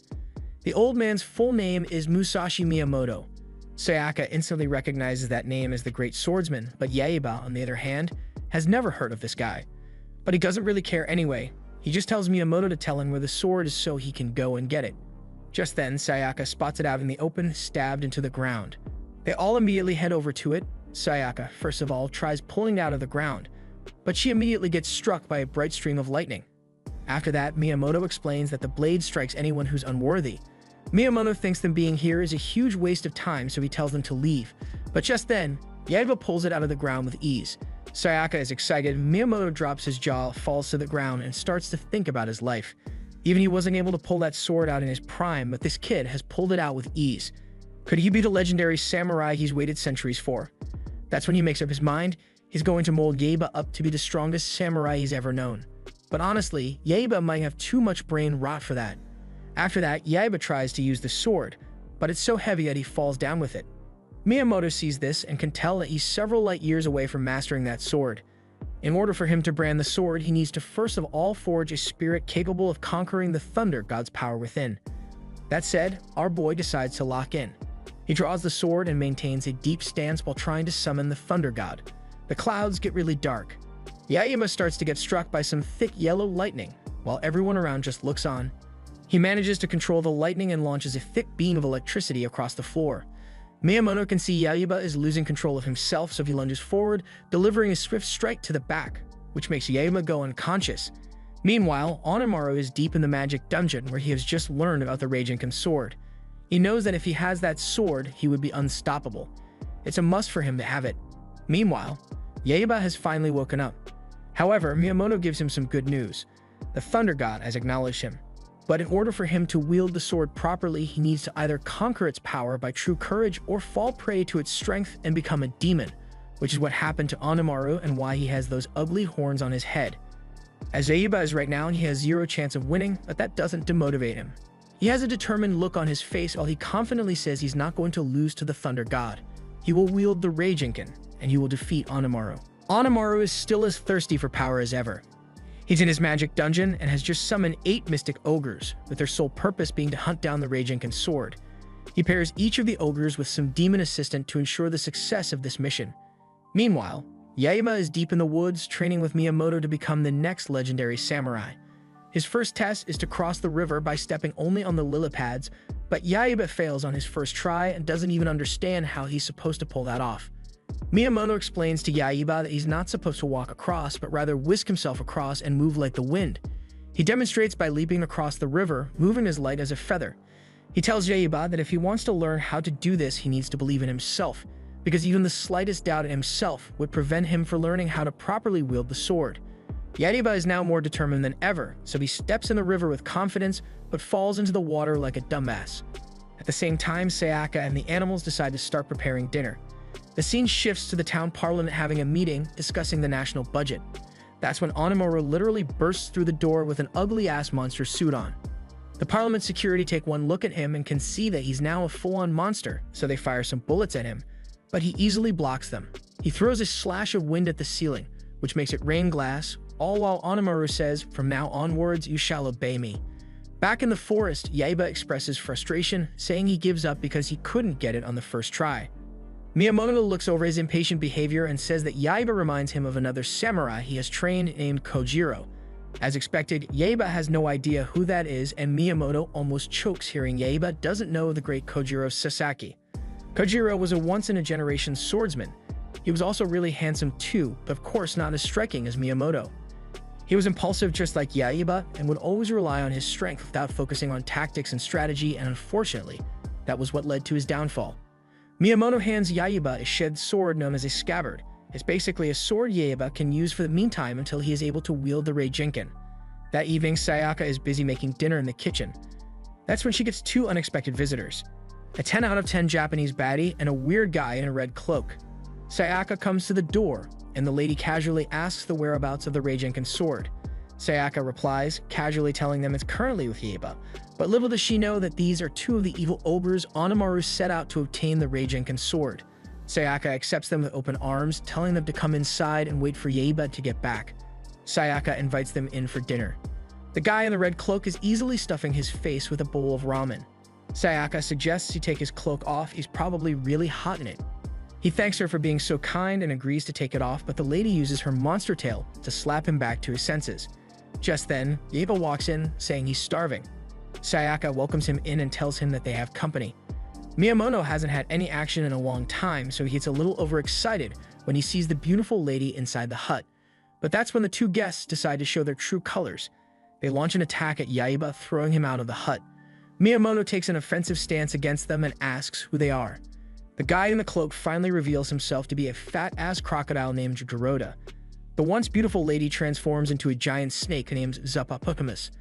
The old man's full name is Musashi Miyamoto. Sayaka instantly recognizes that name as the great swordsman, but Yaiba, on the other hand, has never heard of this guy. But he doesn't really care anyway. He just tells Miyamoto to tell him where the sword is so he can go and get it. Just then, Sayaka spots it out in the open, stabbed into the ground. They all immediately head over to it. Sayaka, first of all, tries pulling it out of the ground, but she immediately gets struck by a bright stream of lightning. After that, Miyamoto explains that the blade strikes anyone who's unworthy. Miyamoto thinks them being here is a huge waste of time, so he tells them to leave. But just then, Yaiba pulls it out of the ground with ease. Sayaka is excited. Miyamoto drops his jaw, falls to the ground, and starts to think about his life. Even he wasn't able to pull that sword out in his prime, but this kid has pulled it out with ease. Could he be the legendary samurai he's waited centuries for? That's when he makes up his mind. He's going to mold Yaiba up to be the strongest samurai he's ever known. But honestly, Yaiba might have too much brain rot for that. After that, Yaiba tries to use the sword, but it's so heavy that he falls down with it. Miyamoto sees this and can tell that he's several light years away from mastering that sword. In order for him to brand the sword, he needs to first of all forge a spirit capable of conquering the thunder god's power within. That said, our boy decides to lock in. He draws the sword and maintains a deep stance while trying to summon the thunder god. The clouds get really dark. Yaiba starts to get struck by some thick yellow lightning, while everyone around just looks on. He manages to control the lightning and launches a thick beam of electricity across the floor. Miyamoto can see Yaiba is losing control of himself, so he lunges forward, delivering a swift strike to the back, which makes Yaiba go unconscious. Meanwhile, Onimaru is deep in the magic dungeon where he has just learned about the Raijinkan sword. He knows that if he has that sword, he would be unstoppable. It's a must for him to have it. Meanwhile, Yaiba has finally woken up. However, Miyamoto gives him some good news. The Thunder God has acknowledged him. But in order for him to wield the sword properly, he needs to either conquer its power by true courage or fall prey to its strength and become a demon, which is what happened to Onimaru and why he has those ugly horns on his head. As Yaiba is right now, he has zero chance of winning, but that doesn't demotivate him. He has a determined look on his face while he confidently says he's not going to lose to the Thunder God. He will wield the Raijinkan, and he will defeat Onimaru. Onimaru is still as thirsty for power as ever. He's in his magic dungeon and has just summoned 8 mystic ogres, with their sole purpose being to hunt down the Raijinkan sword. He pairs each of the ogres with some demon assistant to ensure the success of this mission. Meanwhile, Yaiba is deep in the woods, training with Miyamoto to become the next legendary samurai. His first test is to cross the river by stepping only on the lily pads, but Yaiba fails on his first try and doesn't even understand how he's supposed to pull that off. Miyamoto explains to Yaiba that he's not supposed to walk across, but rather whisk himself across and move like the wind. He demonstrates by leaping across the river, moving as light as a feather. He tells Yaiba that if he wants to learn how to do this, he needs to believe in himself, because even the slightest doubt in himself would prevent him from learning how to properly wield the sword. Yaiba is now more determined than ever, so he steps in the river with confidence, but falls into the water like a dumbass. At the same time, Sayaka and the animals decide to start preparing dinner. The scene shifts to the town parliament having a meeting discussing the national budget. That's when Onimaru literally bursts through the door with an ugly-ass monster suit on. The parliament security take one look at him and can see that he's now a full-on monster, so they fire some bullets at him, but he easily blocks them. He throws a slash of wind at the ceiling, which makes it rain glass, all while Onimaru says, "From now onwards, you shall obey me." Back in the forest, Yaiba expresses frustration, saying he gives up because he couldn't get it on the first try. Miyamoto looks over his impatient behavior and says that Yaiba reminds him of another samurai he has trained named Kojiro. As expected, Yaiba has no idea who that is, and Miyamoto almost chokes hearing Yaiba doesn't know the great Kojiro Sasaki. Kojiro was a once-in-a-generation swordsman. He was also really handsome too, but of course not as striking as Miyamoto. He was impulsive just like Yaiba and would always rely on his strength without focusing on tactics and strategy, and unfortunately, that was what led to his downfall. Miyamoto hands Yaiba a shed sword known as a scabbard. It's basically a sword Yaiba can use for the meantime until he is able to wield the Raijinkan. That evening, Sayaka is busy making dinner in the kitchen. That's when she gets 2 unexpected visitors. A 10 out of 10 Japanese baddie and a weird guy in a red cloak. Sayaka comes to the door, and the lady casually asks the whereabouts of the Raijinkan sword. Sayaka replies, casually telling them it's currently with Yaiba, but little does she know that these are 2 of the evil ogres Onimaru set out to obtain the Raijinkan sword. Sayaka accepts them with open arms, telling them to come inside and wait for Yaiba to get back. Sayaka invites them in for dinner. The guy in the red cloak is easily stuffing his face with a bowl of ramen. Sayaka suggests he take his cloak off, he's probably really hot in it. He thanks her for being so kind and agrees to take it off, but the lady uses her monster tail to slap him back to his senses. Just then, Yaiba walks in, saying he's starving. Sayaka welcomes him in and tells him that they have company. Miyamoto hasn't had any action in a long time, so he gets a little overexcited when he sees the beautiful lady inside the hut. But that's when the 2 guests decide to show their true colors. They launch an attack at Yaiba, throwing him out of the hut. Miyamoto takes an offensive stance against them and asks who they are. The guy in the cloak finally reveals himself to be a fat-ass crocodile named Dorota. The once beautiful lady transforms into a giant snake named Zapapukamus.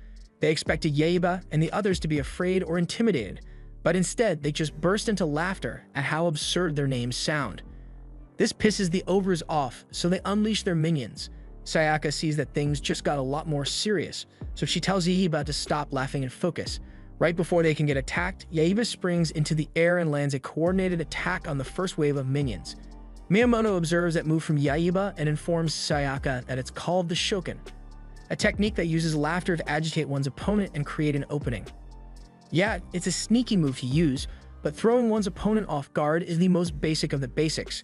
They expected Yaiba and the others to be afraid or intimidated, but instead they just burst into laughter at how absurd their names sound. This pisses the ogres off, so they unleash their minions. Sayaka sees that things just got a lot more serious, so she tells Yaiba to stop laughing and focus. Right before they can get attacked, Yaiba springs into the air and lands a coordinated attack on the first wave of minions. Miyamoto observes that move from Yaiba and informs Sayaka that it's called the Shoken, a technique that uses laughter to agitate one's opponent and create an opening. Yeah, it's a sneaky move to use, but throwing one's opponent off guard is the most basic of the basics.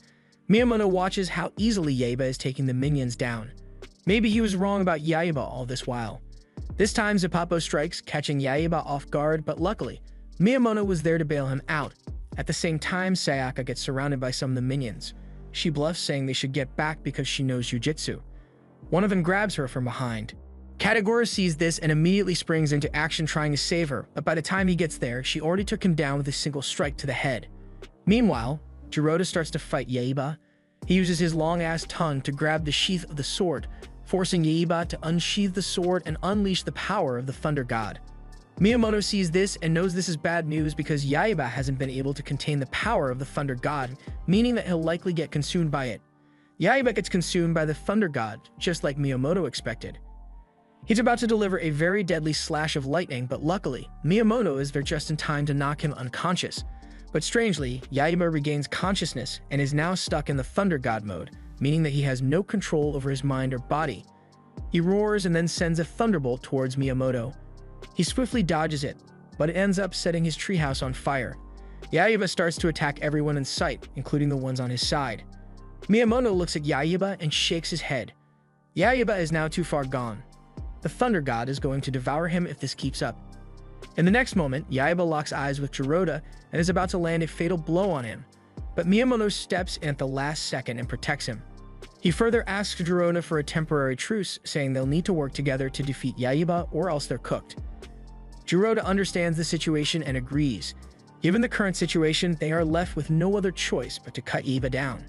Miyamoto watches how easily Yaiba is taking the minions down. Maybe he was wrong about Yaiba all this while. This time Zeppapo strikes, catching Yaiba off guard, but luckily, Miyamoto was there to bail him out. At the same time, Sayaka gets surrounded by some of the minions. She bluffs, saying they should get back because she knows jujitsu. One of them grabs her from behind. Katagura sees this and immediately springs into action trying to save her, but by the time he gets there, she already took him down with a single strike to the head. Meanwhile, Jiroda starts to fight Yaiba. He uses his long-ass tongue to grab the sheath of the sword, forcing Yaiba to unsheath the sword and unleash the power of the Thunder God. Miyamoto sees this and knows this is bad news because Yaiba hasn't been able to contain the power of the Thunder God, meaning that he'll likely get consumed by it. Yaiba gets consumed by the Thunder God, just like Miyamoto expected. He's about to deliver a very deadly slash of lightning, but luckily, Miyamoto is there just in time to knock him unconscious. But strangely, Yaiba regains consciousness and is now stuck in the Thunder God mode, meaning that he has no control over his mind or body. He roars and then sends a thunderbolt towards Miyamoto. He swiftly dodges it, but it ends up setting his treehouse on fire. Yaiba starts to attack everyone in sight, including the ones on his side. Miyamoto looks at Yaiba and shakes his head. Yaiba is now too far gone. The Thunder God is going to devour him if this keeps up. In the next moment, Yaiba locks eyes with Jiroda and is about to land a fatal blow on him, but Miyamoto steps in at the last second and protects him. He further asks Jiroda for a temporary truce, saying they'll need to work together to defeat Yaiba or else they're cooked. Jiroda understands the situation and agrees. Given the current situation, they are left with no other choice but to cut Yaiba down.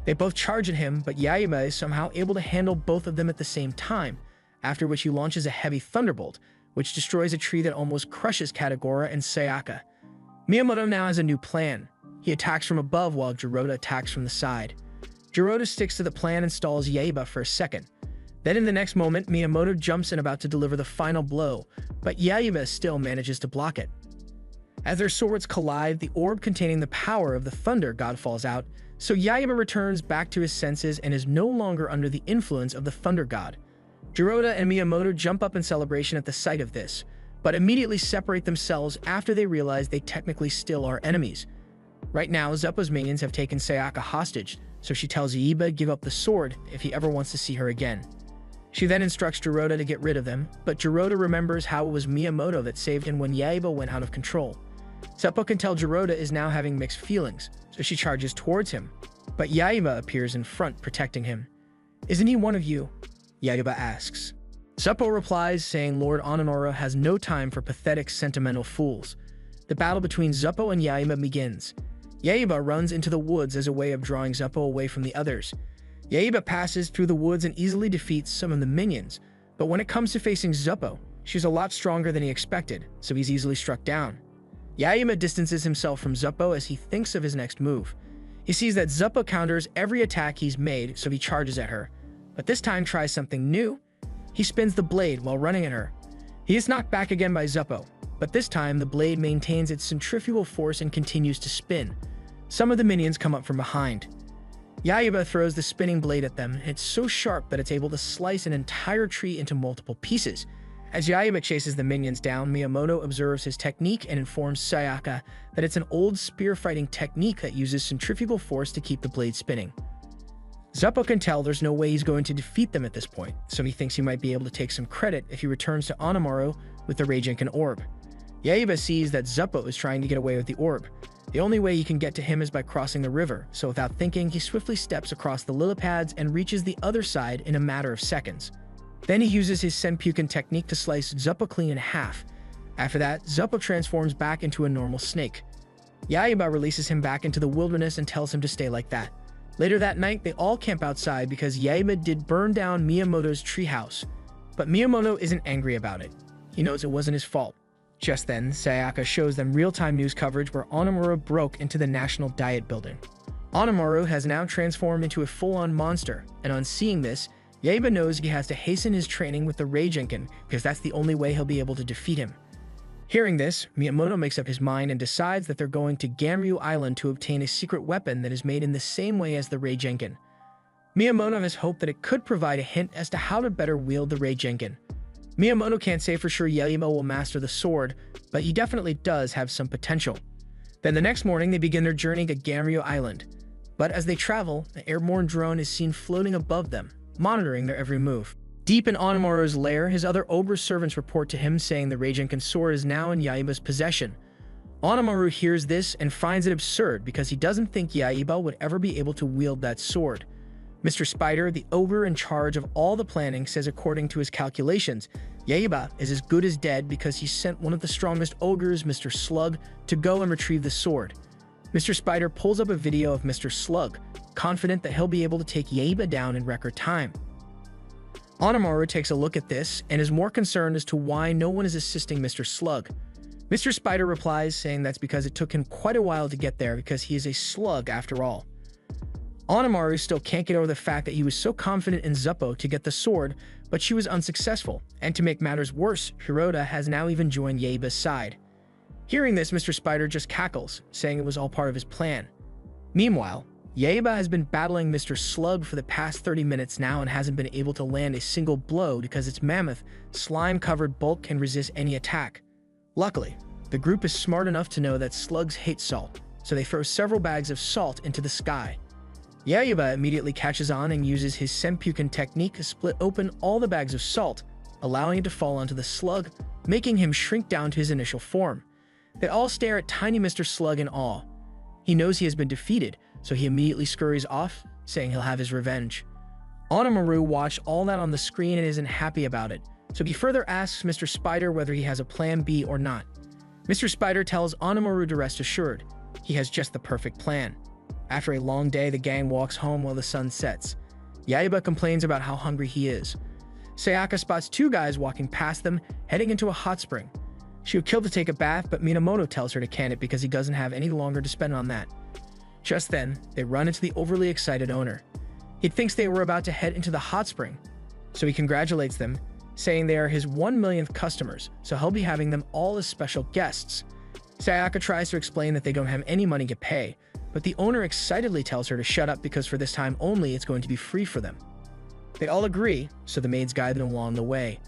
They both charge at him, but Yaiba is somehow able to handle both of them at the same time, after which he launches a heavy thunderbolt, which destroys a tree that almost crushes Katagura and Sayaka. Miyamoto now has a new plan. He attacks from above while Jiroda attacks from the side. Jiroda sticks to the plan and stalls Yaiba for a second. Then in the next moment, Miyamoto jumps in about to deliver the final blow, but Yaiba still manages to block it. As their swords collide, the orb containing the power of the Thunder God falls out, so Yaiba returns back to his senses and is no longer under the influence of the Thunder God. Jiroda and Miyamoto jump up in celebration at the sight of this, but immediately separate themselves after they realize they technically still are enemies. Right now, Zeppo's minions have taken Sayaka hostage, so she tells Yaiba to give up the sword if he ever wants to see her again. She then instructs Jiroda to get rid of them, but Jiroda remembers how it was Miyamoto that saved him when Yaiba went out of control. Zeppo can tell Jiroda is now having mixed feelings, so she charges towards him, but Yaiba appears in front protecting him. "Isn't he one of you?" Yaiba asks. Zeppo replies, saying Lord Onimura has no time for pathetic, sentimental fools. The battle between Zeppo and Yaiba begins. Yaiba runs into the woods as a way of drawing Zeppo away from the others. Yaiba passes through the woods and easily defeats some of the minions, but when it comes to facing Zeppo, she's a lot stronger than he expected, so he's easily struck down. Yaiba distances himself from Zeppo as he thinks of his next move. He sees that Zeppo counters every attack he's made, so he charges at her, but this time tries something new. He spins the blade while running at her. He is knocked back again by Zeppo, but this time the blade maintains its centrifugal force and continues to spin. Some of the minions come up from behind. Yaiba throws the spinning blade at them, and it's so sharp that it's able to slice an entire tree into multiple pieces. As Yaiba chases the minions down, Miyamoto observes his technique and informs Sayaka that it's an old spear fighting technique that uses centrifugal force to keep the blade spinning. Zeppo can tell there's no way he's going to defeat them at this point, so he thinks he might be able to take some credit if he returns to Onimura with the Raijinkan orb. Yaiba sees that Zeppo is trying to get away with the orb. The only way he can get to him is by crossing the river, so without thinking, he swiftly steps across the lily pads and reaches the other side in a matter of seconds. Then he uses his Senpuken technique to slice Zeppo clean in half. After that, Zeppo transforms back into a normal snake. Yaiba releases him back into the wilderness and tells him to stay like that. Later that night, they all camp outside because Yaiba did burn down Miyamoto's treehouse. But Miyamoto isn't angry about it. He knows it wasn't his fault. Just then, Sayaka shows them real-time news coverage where Onimura broke into the National Diet Building. Onimura has now transformed into a full-on monster, and on seeing this, Yaiba knows he has to hasten his training with the Raijinkan because that's the only way he'll be able to defeat him. Hearing this, Miyamoto makes up his mind and decides that they're going to Ganryu Island to obtain a secret weapon that is made in the same way as the Raijinkan. Miyamoto has hope that it could provide a hint as to how to better wield the Raijinkan. Miyamoto can't say for sure Yaiba will master the sword, but he definitely does have some potential. Then the next morning, they begin their journey to Ganryu Island. But as they travel, an airborne drone is seen floating above them, monitoring their every move. Deep in Onimaru's lair, his other ogre servants report to him saying the Raijinkan sword is now in Yaiba's possession. Onimaru hears this and finds it absurd because he doesn't think Yaiba would ever be able to wield that sword. Mr. Spider, the ogre in charge of all the planning, says according to his calculations, Yaiba is as good as dead because he sent one of the strongest ogres, Mr. Slug, to go and retrieve the sword. Mr. Spider pulls up a video of Mr. Slug, confident that he'll be able to take Yaiba down in record time. Onimaru takes a look at this and is more concerned as to why no one is assisting Mr. Slug. Mr. Spider replies, saying that's because it took him quite a while to get there because he is a slug after all. Onimaru still can't get over the fact that he was so confident in Zuppo to get the sword, but she was unsuccessful, and to make matters worse, Hiroda has now even joined Yaiba's side. Hearing this, Mr. Spider just cackles, saying it was all part of his plan. Meanwhile, Yaiba has been battling Mr. Slug for the past 30 minutes now and hasn't been able to land a single blow because its mammoth, slime-covered bulk can resist any attack. Luckily, the group is smart enough to know that slugs hate salt, so they throw several bags of salt into the sky. Yaiba immediately catches on and uses his Senpuken technique to split open all the bags of salt, allowing it to fall onto the slug, making him shrink down to his initial form. They all stare at tiny Mr. Slug in awe. He knows he has been defeated, so he immediately scurries off, saying he'll have his revenge. Onimaru watched all that on the screen and isn't happy about it, so he further asks Mr. Spider whether he has a plan B or not. Mr. Spider tells Onimaru to rest assured, he has just the perfect plan. After a long day, the gang walks home while the sun sets. Yaiba complains about how hungry he is. Sayaka spots two guys walking past them, heading into a hot spring. She would kill to take a bath, but Minamoto tells her to can it because he doesn't have any longer to spend on that. Just then, they run into the overly excited owner. He thinks they were about to head into the hot spring, so he congratulates them, saying they are his 1 millionth customers, so he'll be having them all as special guests. Sayaka tries to explain that they don't have any money to pay, but the owner excitedly tells her to shut up because for this time only it's going to be free for them. They all agree, so the maids guide them along the way.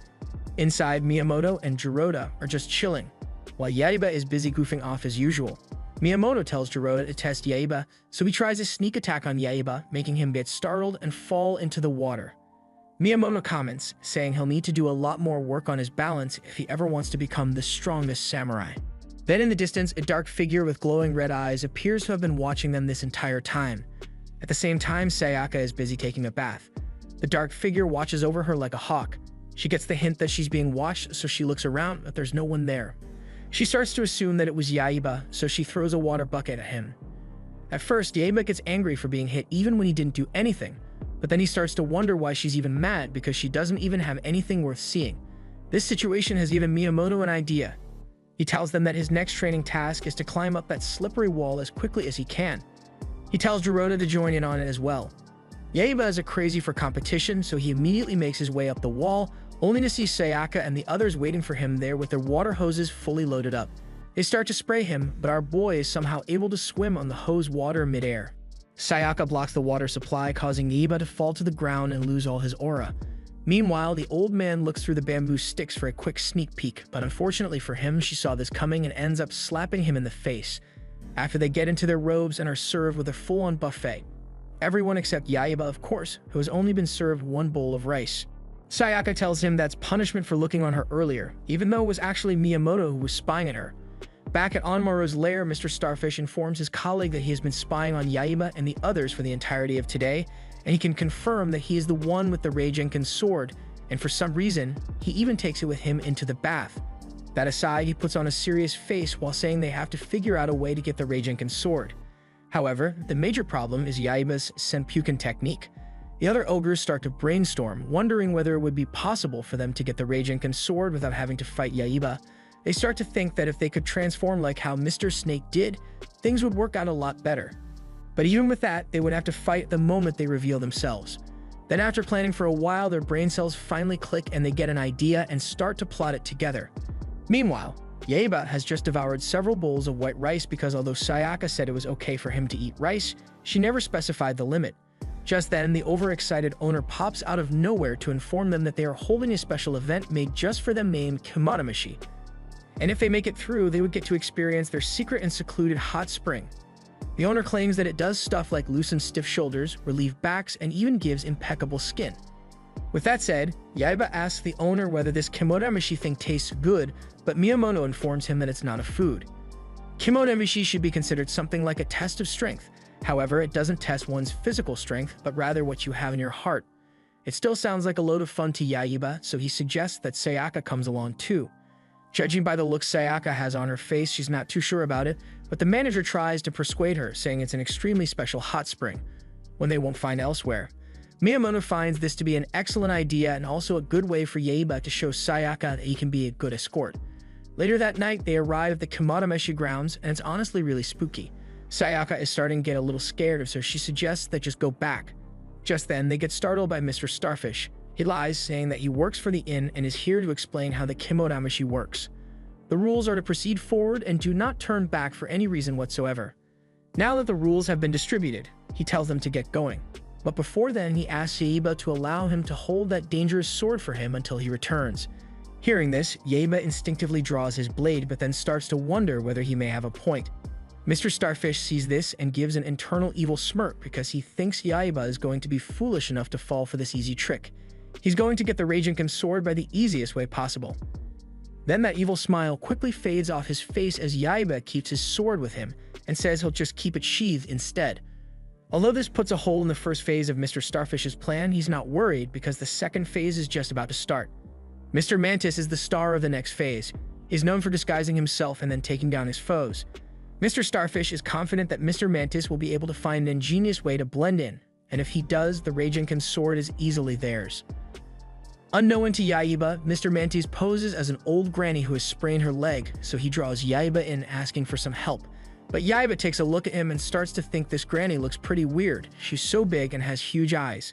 Inside, Miyamoto and Jiroda are just chilling, while Yaiba is busy goofing off as usual. Miyamoto tells Jiroda to test Yaiba, so he tries a sneak attack on Yaiba, making him get startled and fall into the water. Miyamoto comments, saying he'll need to do a lot more work on his balance if he ever wants to become the strongest samurai. Then in the distance, a dark figure with glowing red eyes appears to have been watching them this entire time. At the same time, Sayaka is busy taking a bath. The dark figure watches over her like a hawk. She gets the hint that she's being watched, so she looks around, but there's no one there. She starts to assume that it was Yaiba, so she throws a water bucket at him. At first, Yaiba gets angry for being hit even when he didn't do anything, but then he starts to wonder why she's even mad because she doesn't even have anything worth seeing. This situation has given Miyamoto an idea. He tells them that his next training task is to climb up that slippery wall as quickly as he can. He tells Jiroda to join in on it as well. Yaiba is a crazy for competition, so he immediately makes his way up the wall, only to see Sayaka and the others waiting for him there with their water hoses fully loaded up. They start to spray him, but our boy is somehow able to swim on the hose water midair. Sayaka blocks the water supply, causing Yaiba to fall to the ground and lose all his aura. Meanwhile, the old man looks through the bamboo sticks for a quick sneak peek, but unfortunately for him, she saw this coming and ends up slapping him in the face. After they get into their robes and are served with a full-on buffet. Everyone except Yaiba, of course, who has only been served one bowl of rice. Sayaka tells him that's punishment for looking on her earlier, even though it was actually Miyamoto who was spying at her. Back at Onimaru's lair, Mr. Starfish informs his colleague that he has been spying on Yaiba and the others for the entirety of today, and he can confirm that he is the one with the Raijinkan sword, and for some reason, he even takes it with him into the bath. That aside, he puts on a serious face while saying they have to figure out a way to get the Raijinkan sword. However, the major problem is Yaiba's Senpuken technique. The other ogres start to brainstorm, wondering whether it would be possible for them to get the Raijinkan sword without having to fight Yaiba. They start to think that if they could transform like how Mr. Snake did, things would work out a lot better. But even with that, they would have to fight the moment they reveal themselves. Then after planning for a while, their brain cells finally click and they get an idea and start to plot it together. Meanwhile, Yaiba has just devoured several bowls of white rice because although Sayaka said it was okay for him to eat rice, she never specified the limit. Just then, the overexcited owner pops out of nowhere to inform them that they are holding a special event made just for them named Kimatamashi. And if they make it through, they would get to experience their secret and secluded hot spring. The owner claims that it does stuff like loosen stiff shoulders, relieve backs, and even gives impeccable skin. With that said, Yaiba asks the owner whether this kimonomeshi thing tastes good, but Miyamoto informs him that it's not a food. Kimonomeshi should be considered something like a test of strength. However, it doesn't test one's physical strength, but rather what you have in your heart. It still sounds like a load of fun to Yaiba, so he suggests that Sayaka comes along too. Judging by the look Sayaka has on her face, she's not too sure about it, but the manager tries to persuade her, saying it's an extremely special hot spring, one they won't find elsewhere. Miyamoto finds this to be an excellent idea and also a good way for Yaiba to show Sayaka that he can be a good escort. Later that night, they arrive at the Kimonomeshi grounds, and it's honestly really spooky. Sayaka is starting to get a little scared, so she suggests they just go back. Just then, they get startled by Mr. Starfish. He lies, saying that he works for the inn and is here to explain how the kimonomeshi works. The rules are to proceed forward and do not turn back for any reason whatsoever. Now that the rules have been distributed, he tells them to get going. But before then, he asks Yaiba to allow him to hold that dangerous sword for him until he returns. Hearing this, Yaiba instinctively draws his blade, but then starts to wonder whether he may have a point. Mr. Starfish sees this and gives an internal evil smirk because he thinks Yaiba is going to be foolish enough to fall for this easy trick. He's going to get the Raijinkan sword by the easiest way possible. Then that evil smile quickly fades off his face as Yaiba keeps his sword with him and says he'll just keep it sheathed instead. Although this puts a hole in the first phase of Mr. Starfish's plan, he's not worried because the second phase is just about to start. Mr. Mantis is the star of the next phase. He's known for disguising himself and then taking down his foes. Mr. Starfish is confident that Mr. Mantis will be able to find an ingenious way to blend in, and if he does, the Raijinkan sword is easily theirs. Unknown to Yaiba, Mr. Mantis poses as an old granny who has sprained her leg, so he draws Yaiba in asking for some help. But Yaiba takes a look at him and starts to think this granny looks pretty weird. She's so big and has huge eyes.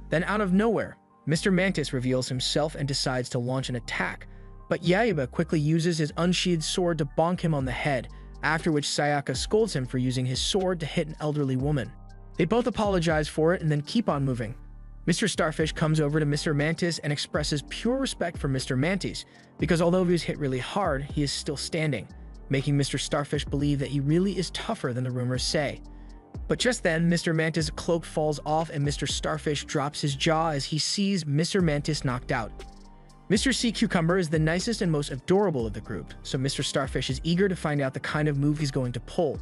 Then out of nowhere, Mr. Mantis reveals himself and decides to launch an attack, but Yaiba quickly uses his unsheathed sword to bonk him on the head, after which Sayaka scolds him for using his sword to hit an elderly woman. They both apologize for it and then keep on moving. Mr. Starfish comes over to Mr. Mantis and expresses pure respect for Mr. Mantis, because although he was hit really hard, he is still standing, making Mr. Starfish believe that he really is tougher than the rumors say. But just then, Mr. Mantis' cloak falls off and Mr. Starfish drops his jaw as he sees Mr. Mantis knocked out. Mr. Sea Cucumber is the nicest and most adorable of the group, so Mr. Starfish is eager to find out the kind of move he's going to pull.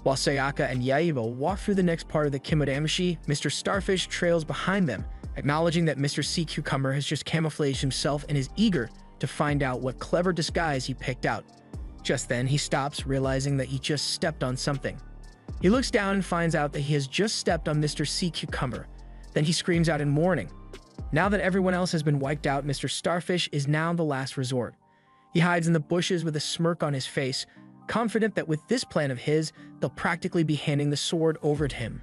While Sayaka and Yaiba walk through the next part of the kimonomeshi, Mr. Starfish trails behind them, acknowledging that Mr. Sea Cucumber has just camouflaged himself and is eager to find out what clever disguise he picked out. Just then, he stops, realizing that he just stepped on something. He looks down and finds out that he has just stepped on Mr. Sea Cucumber. Then he screams out in warning. Now that everyone else has been wiped out, Mr. Starfish is now the last resort. He hides in the bushes with a smirk on his face, confident that with this plan of his, they'll practically be handing the sword over to him.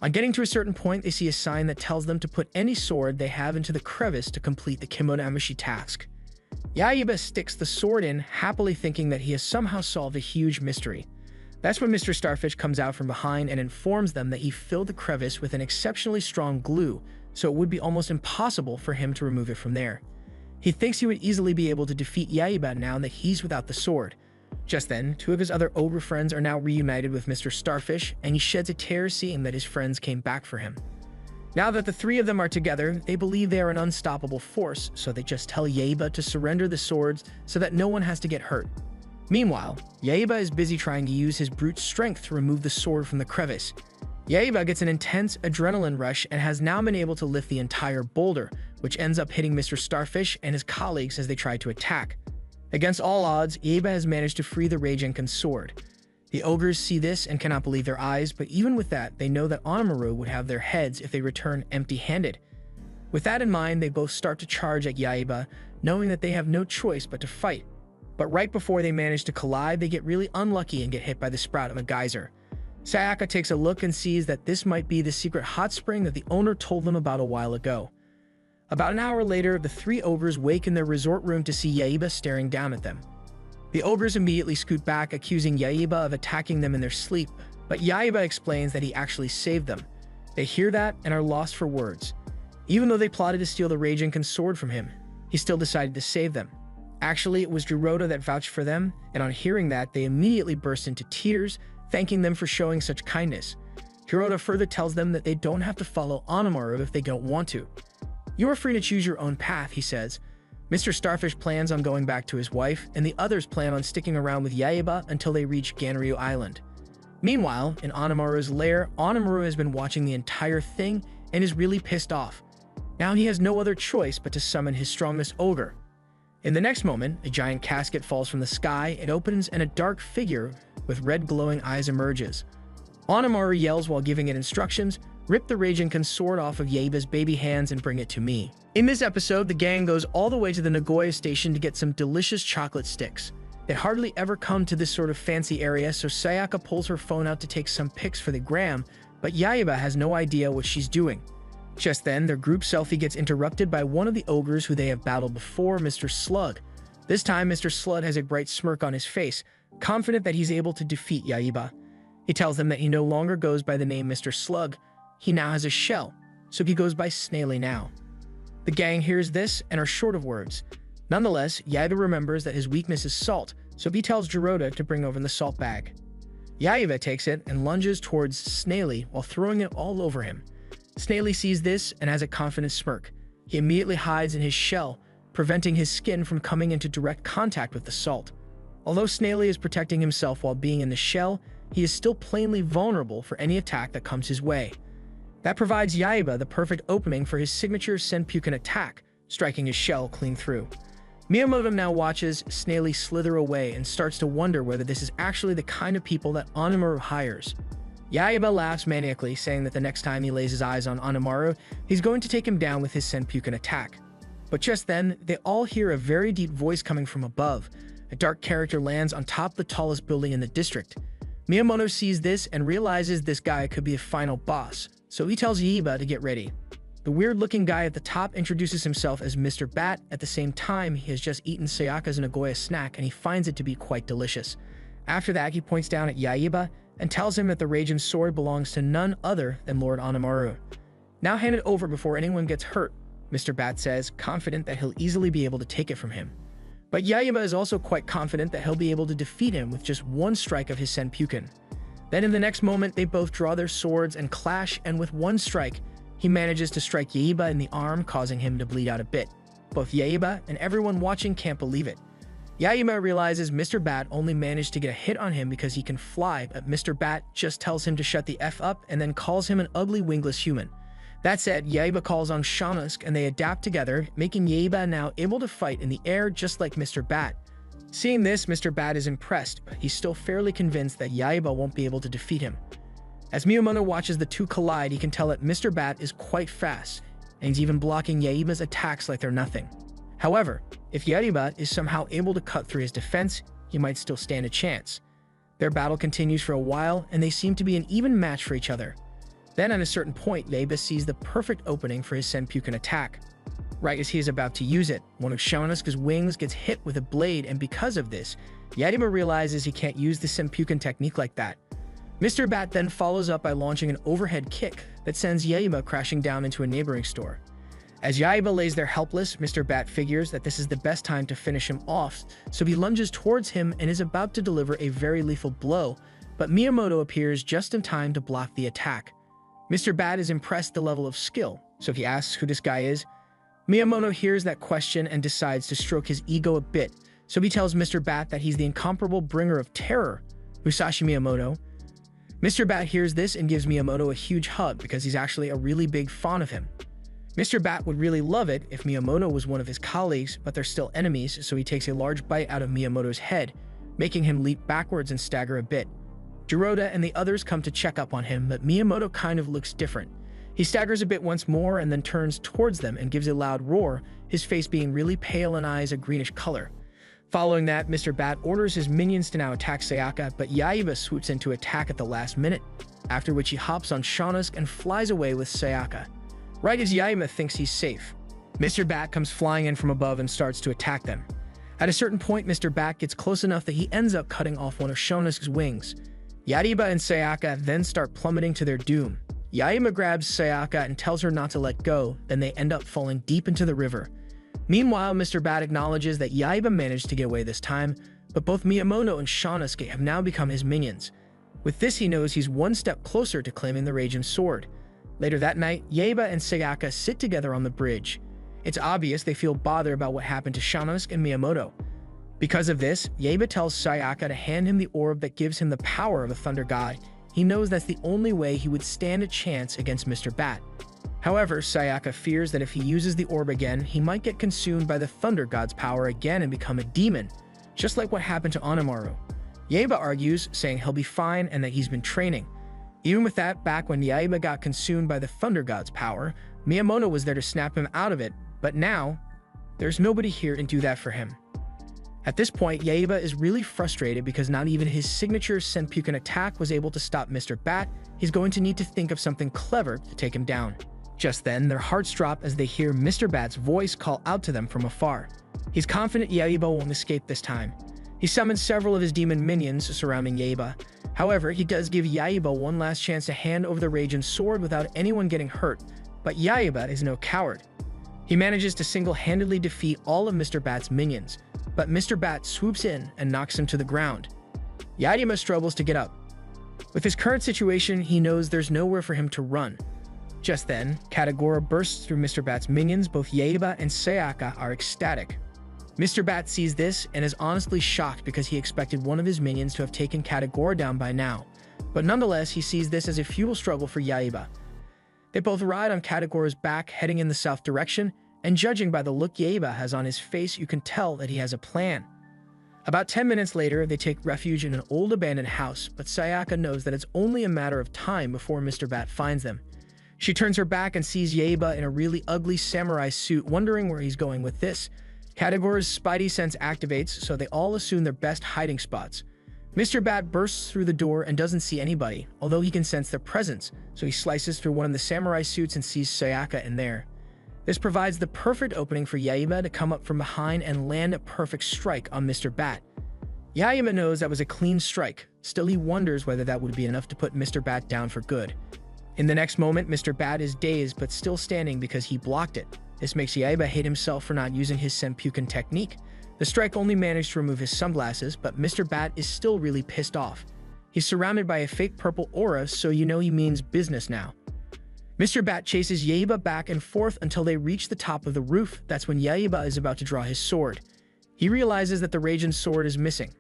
On getting to a certain point, they see a sign that tells them to put any sword they have into the crevice to complete the kimonomeshi task. Yaiba sticks the sword in, happily thinking that he has somehow solved a huge mystery. That's when Mr. Starfish comes out from behind and informs them that he filled the crevice with an exceptionally strong glue, so it would be almost impossible for him to remove it from there. He thinks he would easily be able to defeat Yaiba now that he's without the sword. Just then, two of his other ogre friends are now reunited with Mr. Starfish, and he sheds a tear seeing that his friends came back for him. Now that the three of them are together, they believe they are an unstoppable force, so they just tell Yaiba to surrender the swords so that no one has to get hurt. Meanwhile, Yaiba is busy trying to use his brute strength to remove the sword from the crevice. Yaiba gets an intense adrenaline rush and has now been able to lift the entire boulder, which ends up hitting Mr. Starfish and his colleagues as they try to attack. Against all odds, Yaiba has managed to free the Raijinkan sword. The ogres see this and cannot believe their eyes, but even with that, they know that Onimaru would have their heads if they return empty-handed. With that in mind, they both start to charge at Yaiba, knowing that they have no choice but to fight. But right before they manage to collide, they get really unlucky and get hit by the sprout of a geyser. Sayaka takes a look and sees that this might be the secret hot spring that the owner told them about a while ago. About an hour later, the three ogres wake in their resort room to see Yaiba staring down at them. The ogres immediately scoot back, accusing Yaiba of attacking them in their sleep, but Yaiba explains that he actually saved them. They hear that and are lost for words. Even though they plotted to steal the Raijinkan sword from him, he still decided to save them. Actually, it was Jiroda that vouched for them, and on hearing that, they immediately burst into tears, thanking them for showing such kindness. Kuroda further tells them that they don't have to follow AnimeRadar if they don't want to. "You are free to choose your own path," he says. Mr. Starfish plans on going back to his wife, and the others plan on sticking around with Yaiba until they reach Ganryu Island. Meanwhile, in AnimeRad's lair, AnimeRadar has been watching the entire thing and is really pissed off. Now he has no other choice but to summon his strongest ogre. In the next moment, a giant casket falls from the sky, it opens, and a dark figure with red glowing eyes emerges. AnimeRadar yells while giving it instructions, "Rip the Raijinkan sword off of Yaiba's baby hands and bring it to me." In this episode, the gang goes all the way to the Nagoya station to get some delicious chocolate sticks. They hardly ever come to this sort of fancy area, so Sayaka pulls her phone out to take some pics for the gram, but Yaiba has no idea what she's doing. Just then, their group selfie gets interrupted by one of the ogres who they have battled before, Mr. Slug. This time, Mr. Slug has a bright smirk on his face, confident that he's able to defeat Yaiba. He tells them that he no longer goes by the name Mr. Slug. He now has a shell, so he goes by Snaily now. The gang hears this and are short of words. Nonetheless, Yaiba remembers that his weakness is salt, so he tells Jiroda to bring over the salt bag. Yaiba takes it and lunges towards Snaily while throwing it all over him. Snaily sees this and has a confident smirk. He immediately hides in his shell, preventing his skin from coming into direct contact with the salt. Although Snaily is protecting himself while being in the shell, he is still plainly vulnerable for any attack that comes his way. That provides Yaiba the perfect opening for his signature Senpuken attack, striking his shell clean through. Miyamoto now watches Snaily slither away and starts to wonder whether this is actually the kind of people that AnimeRadar hires. Yaiba laughs maniacally, saying that the next time he lays his eyes on AnimeRadar, he's going to take him down with his Senpuken attack. But just then, they all hear a very deep voice coming from above. A dark character lands on top of the tallest building in the district. Miyamoto sees this and realizes this guy could be a final boss, so he tells Yaiba to get ready. The weird-looking guy at the top introduces himself as Mr. Bat. At the same time, he has just eaten Sayaka's Nagoya snack and he finds it to be quite delicious. After that, he points down at Yaiba and tells him that the Raijin sword belongs to none other than Lord AnimeRadar. "Now hand it over before anyone gets hurt," Mr. Bat says, confident that he'll easily be able to take it from him. But Yaiba is also quite confident that he'll be able to defeat him with just one strike of his Senpuken. Then in the next moment, they both draw their swords and clash, and with one strike, he manages to strike Yaiba in the arm, causing him to bleed out a bit. Both Yaiba and everyone watching can't believe it. Yaiba realizes Mr. Bat only managed to get a hit on him because he can fly, but Mr. Bat just tells him to shut the F up and then calls him an ugly wingless human. That said, Yaiba calls on Shaunusk and they adapt together, making Yaiba now able to fight in the air just like Mr. Bat. Seeing this, Mr. Bat is impressed, but he's still fairly convinced that Yaiba won't be able to defeat him. As Miyamoto watches the two collide, he can tell that Mr. Bat is quite fast, and he's even blocking Yaiba's attacks like they're nothing. However, if Yaiba is somehow able to cut through his defense, he might still stand a chance. Their battle continues for a while, and they seem to be an even match for each other. Then at a certain point, Yaiba sees the perfect opening for his Senpuken attack. Right as he is about to use it, one of Shaunusk's wings gets hit with a blade, and because of this, Yaiba realizes he can't use the Senpuken technique like that. Mr. Bat then follows up by launching an overhead kick that sends Yaiba crashing down into a neighboring store. As Yaiba lays there helpless, Mr. Bat figures that this is the best time to finish him off, so he lunges towards him and is about to deliver a very lethal blow, but Miyamoto appears just in time to block the attack. Mr. Bat is impressed at the level of skill, so he asks who this guy is. Miyamoto hears that question and decides to stroke his ego a bit, so he tells Mr. Bat that he's the incomparable bringer of terror, Musashi Miyamoto. Mr. Bat hears this and gives Miyamoto a huge hug because he's actually a really big fan of him. Mr. Bat would really love it if Miyamoto was one of his colleagues, but they're still enemies, so he takes a large bite out of Miyamoto's head, making him leap backwards and stagger a bit. Jiroda and the others come to check up on him, but Miyamoto kind of looks different. He staggers a bit once more and then turns towards them and gives a loud roar, his face being really pale and eyes a greenish color. Following that, Mr. Bat orders his minions to now attack Sayaka, but Yaiba swoops in to attack at the last minute, after which he hops on Shaunusk and flies away with Sayaka. Right as Yaiba thinks he's safe, Mr. Bat comes flying in from above and starts to attack them. At a certain point, Mr. Bat gets close enough that he ends up cutting off one of Shaunusk's wings. Yaiba and Sayaka then start plummeting to their doom. Yaiba grabs Sayaka and tells her not to let go, then they end up falling deep into the river. Meanwhile, Mr. Bat acknowledges that Yaiba managed to get away this time, but both Miyamoto and Shaunusk have now become his minions. With this, he knows he's one step closer to claiming the Raging Sword. Later that night, Yaiba and Sayaka sit together on the bridge. It's obvious they feel bothered about what happened to Shanosuke and Miyamoto. Because of this, Yaiba tells Sayaka to hand him the orb that gives him the power of a Thunder God. He knows that's the only way he would stand a chance against Mr. Bat. However, Sayaka fears that if he uses the orb again, he might get consumed by the Thunder God's power again and become a demon, just like what happened to Onimaru. Yaiba argues, saying he'll be fine and that he's been training. Even with that, back when Yaiba got consumed by the Thunder God's power, Miyamoto was there to snap him out of it, but now, there's nobody here to do that for him. At this point, Yaiba is really frustrated because not even his signature Senpuken attack was able to stop Mr. Bat. He's going to need to think of something clever to take him down. Just then, their hearts drop as they hear Mr. Bat's voice call out to them from afar. He's confident Yaiba won't escape this time. He summons several of his demon minions surrounding Yaiba. However, he does give Yaiba one last chance to hand over the Raging Sword without anyone getting hurt, but Yaiba is no coward. He manages to single-handedly defeat all of Mr. Bat's minions, but Mr. Bat swoops in and knocks him to the ground. Yaiba struggles to get up. With his current situation, he knows there's nowhere for him to run. Just then, Katagura bursts through Mr. Bat's minions. Both Yaiba and Sayaka are ecstatic. Mr. Bat sees this and is honestly shocked because he expected one of his minions to have taken Katagura down by now. But nonetheless, he sees this as a futile struggle for Yaiba. They both ride on Katagura's back, heading in the south direction, and judging by the look Yaiba has on his face, you can tell that he has a plan. About 10 minutes later, they take refuge in an old abandoned house, but Sayaka knows that it's only a matter of time before Mr. Bat finds them. She turns her back and sees Yaiba in a really ugly samurai suit, wondering where he's going with this. Katagura's spidey sense activates, so they all assume their best hiding spots. Mr. Bat bursts through the door and doesn't see anybody, although he can sense their presence, so he slices through one of the samurai suits and sees Sayaka in there. This provides the perfect opening for Yaiba to come up from behind and land a perfect strike on Mr. Bat. Yaiba knows that was a clean strike, still he wonders whether that would be enough to put Mr. Bat down for good. In the next moment, Mr. Bat is dazed but still standing because he blocked it. This makes Yaiba hate himself for not using his Senpuken technique. The strike only managed to remove his sunglasses, but Mr. Bat is still really pissed off. He's surrounded by a fake purple aura, so you know he means business now. Mr. Bat chases Yaiba back and forth until they reach the top of the roof. That's when Yaiba is about to draw his sword. He realizes that the Raging Sword is missing.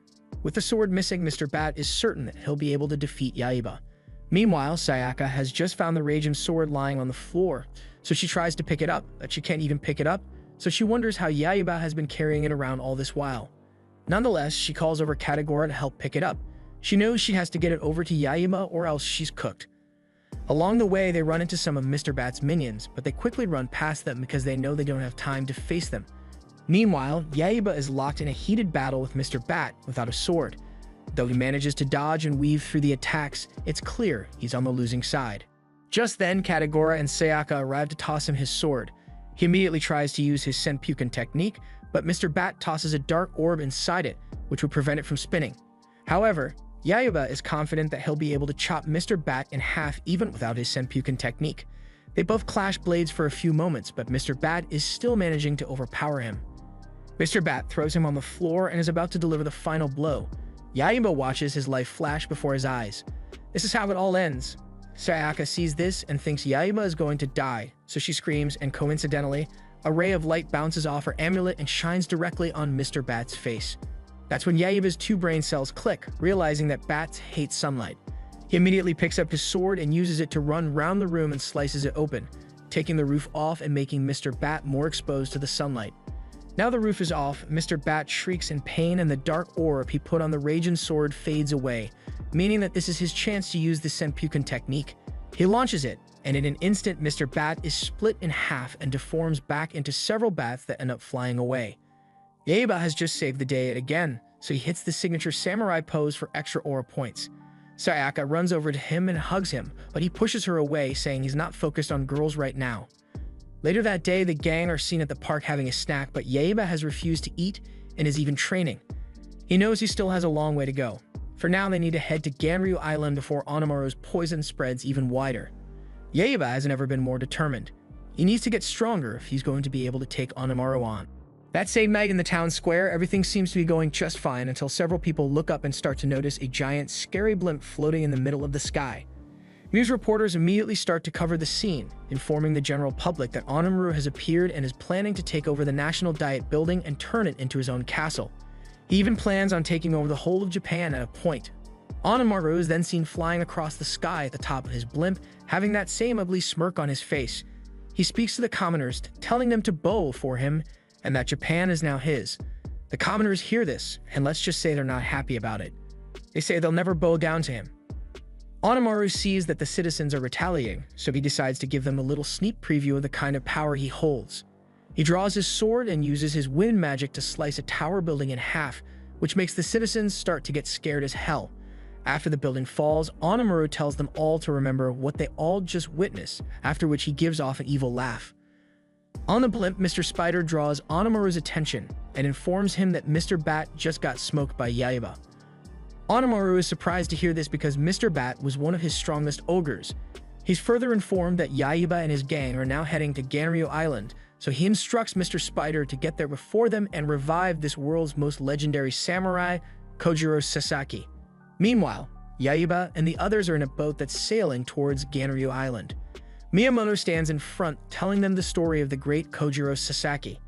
With the sword missing, Mr. Bat is certain that he'll be able to defeat Yaiba. Meanwhile, Sayaka has just found the Raging Sword lying on the floor, so she tries to pick it up, but she can't even pick it up, so she wonders how Yaiba has been carrying it around all this while. Nonetheless, she calls over Katagura to help pick it up. She knows she has to get it over to Yaiba or else she's cooked. Along the way, they run into some of Mr. Bat's minions, but they quickly run past them because they know they don't have time to face them. Meanwhile, Yaiba is locked in a heated battle with Mr. Bat without a sword. Though he manages to dodge and weave through the attacks, it's clear he's on the losing side. Just then, Katagura and Sayaka arrive to toss him his sword. He immediately tries to use his Senpuken technique, but Mr. Bat tosses a dark orb inside it, which would prevent it from spinning. However, Yaiba is confident that he'll be able to chop Mr. Bat in half even without his Senpuken technique. They both clash blades for a few moments, but Mr. Bat is still managing to overpower him. Mr. Bat throws him on the floor and is about to deliver the final blow. Yaiba watches his life flash before his eyes. This is how it all ends. Sayaka sees this and thinks Yaiba is going to die, so she screams, and coincidentally, a ray of light bounces off her amulet and shines directly on Mr. Bat's face. That's when Yaiba's two brain cells click, realizing that bats hate sunlight. He immediately picks up his sword and uses it to run round the room and slices it open, taking the roof off and making Mr. Bat more exposed to the sunlight. Now the roof is off, Mr. Bat shrieks in pain and the dark orb he put on the Raging Sword fades away, meaning that this is his chance to use the Senpuken technique. He launches it, and in an instant Mr. Bat is split in half and deforms back into several bats that end up flying away. Yaiba has just saved the day again, so he hits the signature samurai pose for extra aura points. Sayaka runs over to him and hugs him, but he pushes her away, saying he's not focused on girls right now. Later that day, the gang are seen at the park having a snack, but Yaiba has refused to eat and is even training. He knows he still has a long way to go. For now, they need to head to Ganryu Island before Onimaru's poison spreads even wider. Yaiba has never been more determined. He needs to get stronger if he's going to be able to take Onimaru on. That same night in the town square, everything seems to be going just fine until several people look up and start to notice a giant, scary blimp floating in the middle of the sky. News reporters immediately start to cover the scene, informing the general public that Onimaru has appeared and is planning to take over the National Diet Building and turn it into his own castle. He even plans on taking over the whole of Japan at a point. Onimaru is then seen flying across the sky at the top of his blimp, having that same ugly smirk on his face. He speaks to the commoners, telling them to bow for him and that Japan is now his. The commoners hear this, and let's just say they're not happy about it. They say they'll never bow down to him. Onimaru sees that the citizens are retaliating, so he decides to give them a little sneak preview of the kind of power he holds. He draws his sword and uses his wind magic to slice a tower building in half, which makes the citizens start to get scared as hell. After the building falls, Onimaru tells them all to remember what they all just witnessed, after which he gives off an evil laugh. On the blimp, Mr. Spider draws Onimaru's attention and informs him that Mr. Bat just got smoked by Yaiba. Onimaru is surprised to hear this because Mr. Bat was one of his strongest ogres. He's further informed that Yaiba and his gang are now heading to Ganryu Island, so he instructs Mr. Spider to get there before them and revive this world's most legendary samurai, Kojiro Sasaki. Meanwhile, Yaiba and the others are in a boat that's sailing towards Ganryu Island. Miyamoto stands in front, telling them the story of the great Kojiro Sasaki.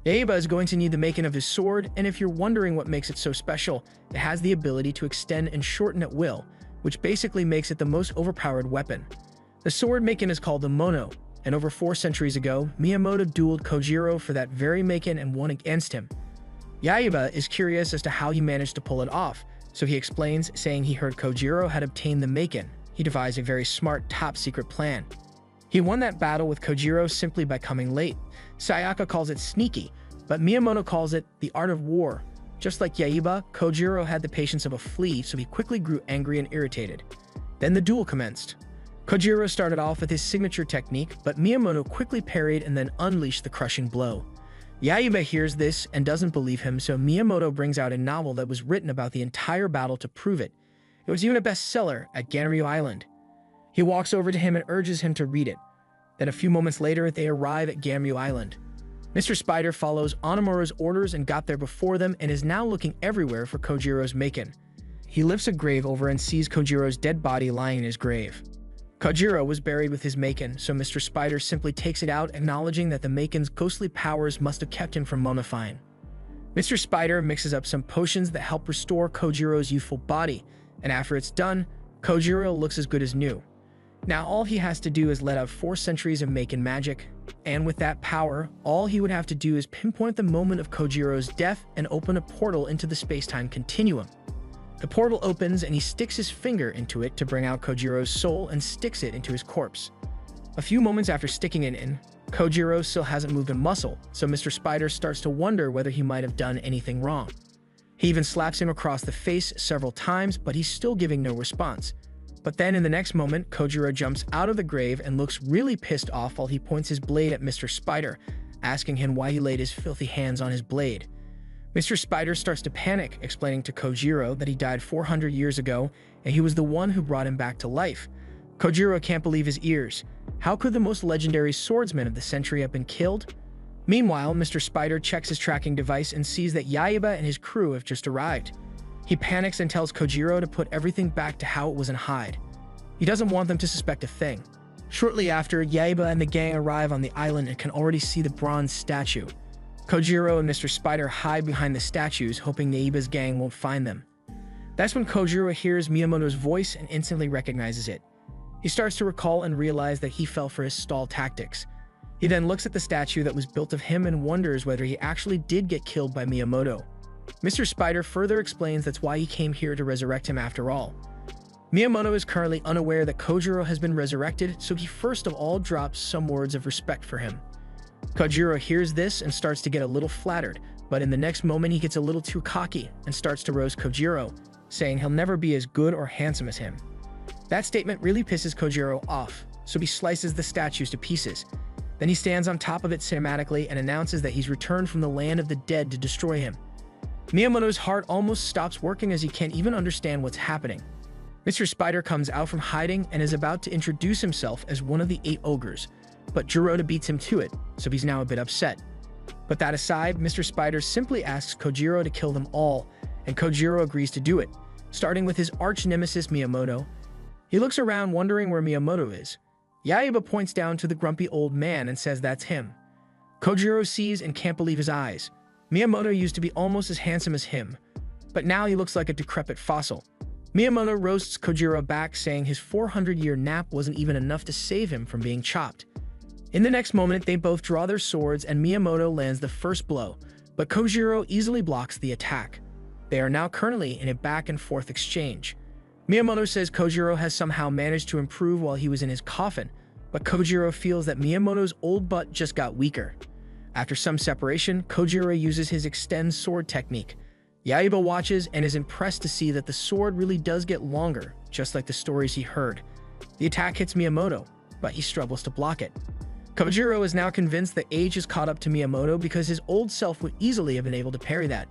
Yaiba is going to need the making of his sword, and if you're wondering what makes it so special, it has the ability to extend and shorten at will, which basically makes it the most overpowered weapon. The sword making is called the Mono, and over 4 centuries ago, Miyamoto dueled Kojiro for that very making and won against him. Yaiba is curious as to how he managed to pull it off, so he explains, saying he heard Kojiro had obtained the making. He devised a very smart, top-secret plan. He won that battle with Kojiro simply by coming late. Sayaka calls it sneaky, but Miyamoto calls it the art of war. Just like Yaiba, Kojiro had the patience of a flea, so he quickly grew angry and irritated. Then the duel commenced. Kojiro started off with his signature technique, but Miyamoto quickly parried and then unleashed the crushing blow. Yaiba hears this and doesn't believe him, so Miyamoto brings out a novel that was written about the entire battle to prove it. It was even a bestseller at Ganryu Island. He walks over to him and urges him to read it. Then a few moments later, they arrive at Ganryu Island. Mr. Spider follows Onimaru's orders and got there before them and is now looking everywhere for Kojiro's making. He lifts a grave over and sees Kojiro's dead body lying in his grave. Kojiro was buried with his making, so Mr. Spider simply takes it out, acknowledging that the makin's ghostly powers must have kept him from mummifying. Mr. Spider mixes up some potions that help restore Kojiro's youthful body, and after it's done, Kojiro looks as good as new. Now all he has to do is let out 4 centuries of making magic, and with that power, all he would have to do is pinpoint the moment of Kojiro's death and open a portal into the space-time continuum. The portal opens and he sticks his finger into it to bring out Kojiro's soul and sticks it into his corpse. A few moments after sticking it in, Kojiro still hasn't moved a muscle, so Mr. Spider starts to wonder whether he might have done anything wrong. He even slaps him across the face several times, but he's still giving no response. But then in the next moment, Kojiro jumps out of the grave and looks really pissed off while he points his blade at Mr. Spider, asking him why he laid his filthy hands on his blade. Mr. Spider starts to panic, explaining to Kojiro that he died 400 years ago and he was the one who brought him back to life. Kojiro can't believe his ears. How could the most legendary swordsman of the century have been killed? Meanwhile, Mr. Spider checks his tracking device and sees that Yaiba and his crew have just arrived. He panics and tells Kojiro to put everything back to how it was in Hyde. He doesn't want them to suspect a thing. Shortly after, Yaiba and the gang arrive on the island and can already see the bronze statue. Kojiro and Mr. Spider hide behind the statues, hoping Yaiba's gang won't find them. That's when Kojiro hears Miyamoto's voice and instantly recognizes it. He starts to recall and realize that he fell for his stall tactics. He then looks at the statue that was built of him and wonders whether he actually did get killed by Miyamoto. Mr. Spider further explains that's why he came here to resurrect him after all. Miyamoto is currently unaware that Kojiro has been resurrected, so he first of all drops some words of respect for him. Kojiro hears this and starts to get a little flattered, but in the next moment he gets a little too cocky and starts to roast Kojiro, saying he'll never be as good or handsome as him. That statement really pisses Kojiro off, so he slices the statues to pieces. Then he stands on top of it cinematically and announces that he's returned from the land of the dead to destroy him. Miyamoto's heart almost stops working as he can't even understand what's happening. Mr. Spider comes out from hiding and is about to introduce himself as one of the 8 ogres, but Jirota beats him to it, so he's now a bit upset. But that aside, Mr. Spider simply asks Kojiro to kill them all, and Kojiro agrees to do it, starting with his arch-nemesis Miyamoto. He looks around wondering where Miyamoto is. Yaiba points down to the grumpy old man and says that's him. Kojiro sees and can't believe his eyes. Miyamoto used to be almost as handsome as him, but now he looks like a decrepit fossil. Miyamoto roasts Kojiro back, saying his 400-year nap wasn't even enough to save him from being chopped. In the next moment, they both draw their swords and Miyamoto lands the first blow, but Kojiro easily blocks the attack. They are now currently in a back-and-forth exchange. Miyamoto says Kojiro has somehow managed to improve while he was in his coffin, but Kojiro feels that Miyamoto's old butt just got weaker. After some separation, Kojiro uses his extend sword technique. Yaiba watches and is impressed to see that the sword really does get longer, just like the stories he heard. The attack hits Miyamoto, but he struggles to block it. Kojiro is now convinced that age has caught up to Miyamoto because his old self would easily have been able to parry that.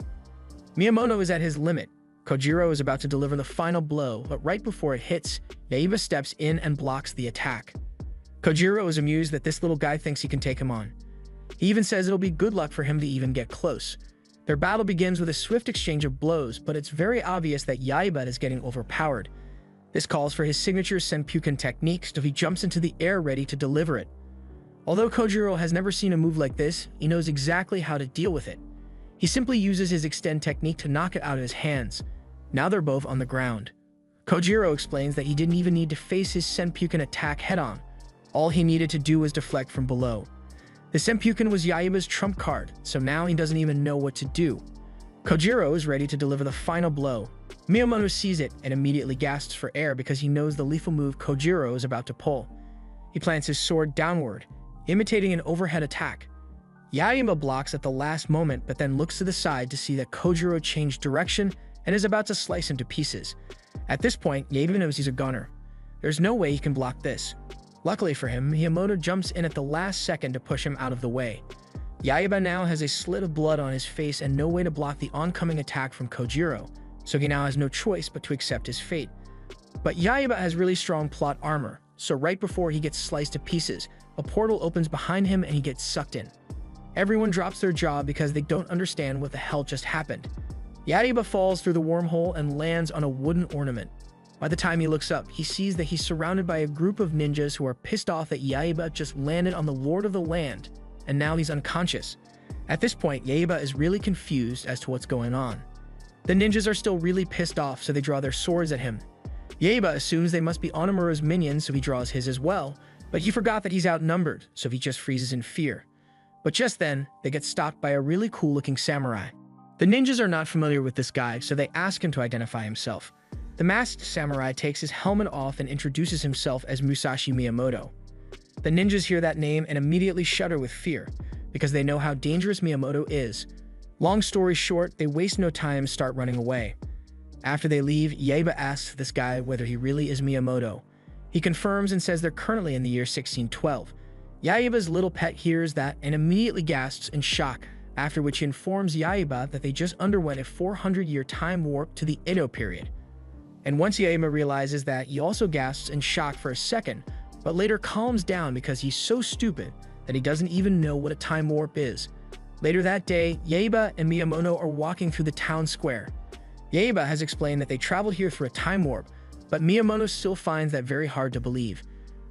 Miyamoto is at his limit. Kojiro is about to deliver the final blow, but right before it hits, Yaiba steps in and blocks the attack. Kojiro is amused that this little guy thinks he can take him on. He even says it'll be good luck for him to even get close. Their battle begins with a swift exchange of blows, but it's very obvious that Yaiba is getting overpowered. This calls for his signature Senpuken technique, so he jumps into the air ready to deliver it. Although Kojiro has never seen a move like this, he knows exactly how to deal with it. He simply uses his extend technique to knock it out of his hands. Now they're both on the ground. Kojiro explains that he didn't even need to face his Senpuken attack head-on. All he needed to do was deflect from below. The Senpuken was Yaiba's trump card, so now he doesn't even know what to do. Kojiro is ready to deliver the final blow. Miyamoto sees it and immediately gasps for air because he knows the lethal move Kojiro is about to pull. He plants his sword downward, imitating an overhead attack. Yaiba blocks at the last moment, but then looks to the side to see that Kojiro changed direction and is about to slice him to pieces. At this point, Yaiba knows he's a gunner. There's no way he can block this. Luckily for him, Miyamoto jumps in at the last second to push him out of the way. Yaiba now has a slit of blood on his face and no way to block the oncoming attack from Kojiro, so he now has no choice but to accept his fate. But Yaiba has really strong plot armor, so right before he gets sliced to pieces, a portal opens behind him and he gets sucked in. Everyone drops their jaw because they don't understand what the hell just happened. Yaiba falls through the wormhole and lands on a wooden ornament. By the time he looks up, he sees that he's surrounded by a group of ninjas who are pissed off that Yaiba just landed on the Lord of the Land, and now he's unconscious. At this point, Yaiba is really confused as to what's going on. The ninjas are still really pissed off, so they draw their swords at him. Yaiba assumes they must be Onimura's minions, so he draws his as well, but he forgot that he's outnumbered, so he just freezes in fear. But just then, they get stopped by a really cool-looking samurai. The ninjas are not familiar with this guy, so they ask him to identify himself. The masked samurai takes his helmet off and introduces himself as Musashi Miyamoto. The ninjas hear that name and immediately shudder with fear, because they know how dangerous Miyamoto is. Long story short, they waste no time and start running away. After they leave, Yaiba asks this guy whether he really is Miyamoto. He confirms and says they're currently in the year 1612. Yaiba's little pet hears that and immediately gasps in shock, after which he informs Yaiba that they just underwent a 400-year time warp to the Edo period. And once Yaiba realizes that, he also gasps in shock for a second, but later calms down because he's so stupid that he doesn't even know what a time warp is. Later that day, Yaiba and Miyamoto are walking through the town square. Yaiba has explained that they traveled here through a time warp, but Miyamoto still finds that very hard to believe.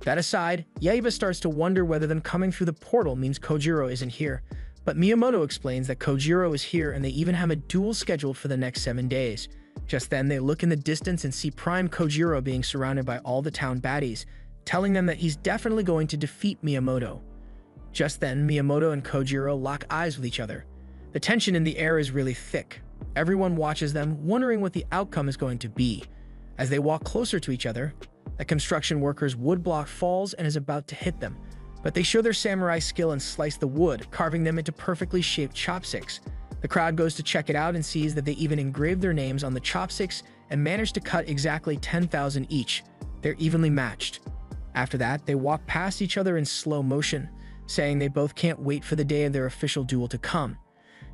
That aside, Yaiba starts to wonder whether them coming through the portal means Kojiro isn't here, but Miyamoto explains that Kojiro is here and they even have a duel scheduled for the next 7 days. Just then, they look in the distance and see Prime Kojiro being surrounded by all the town baddies, telling them that he's definitely going to defeat Miyamoto. Just then, Miyamoto and Kojiro lock eyes with each other. The tension in the air is really thick. Everyone watches them, wondering what the outcome is going to be. As they walk closer to each other, a construction worker's wood block falls and is about to hit them, but they show their samurai skill and slice the wood, carving them into perfectly shaped chopsticks. The crowd goes to check it out and sees that they even engraved their names on the chopsticks and managed to cut exactly 10,000 each. They're evenly matched. After that, they walk past each other in slow motion, saying they both can't wait for the day of their official duel to come.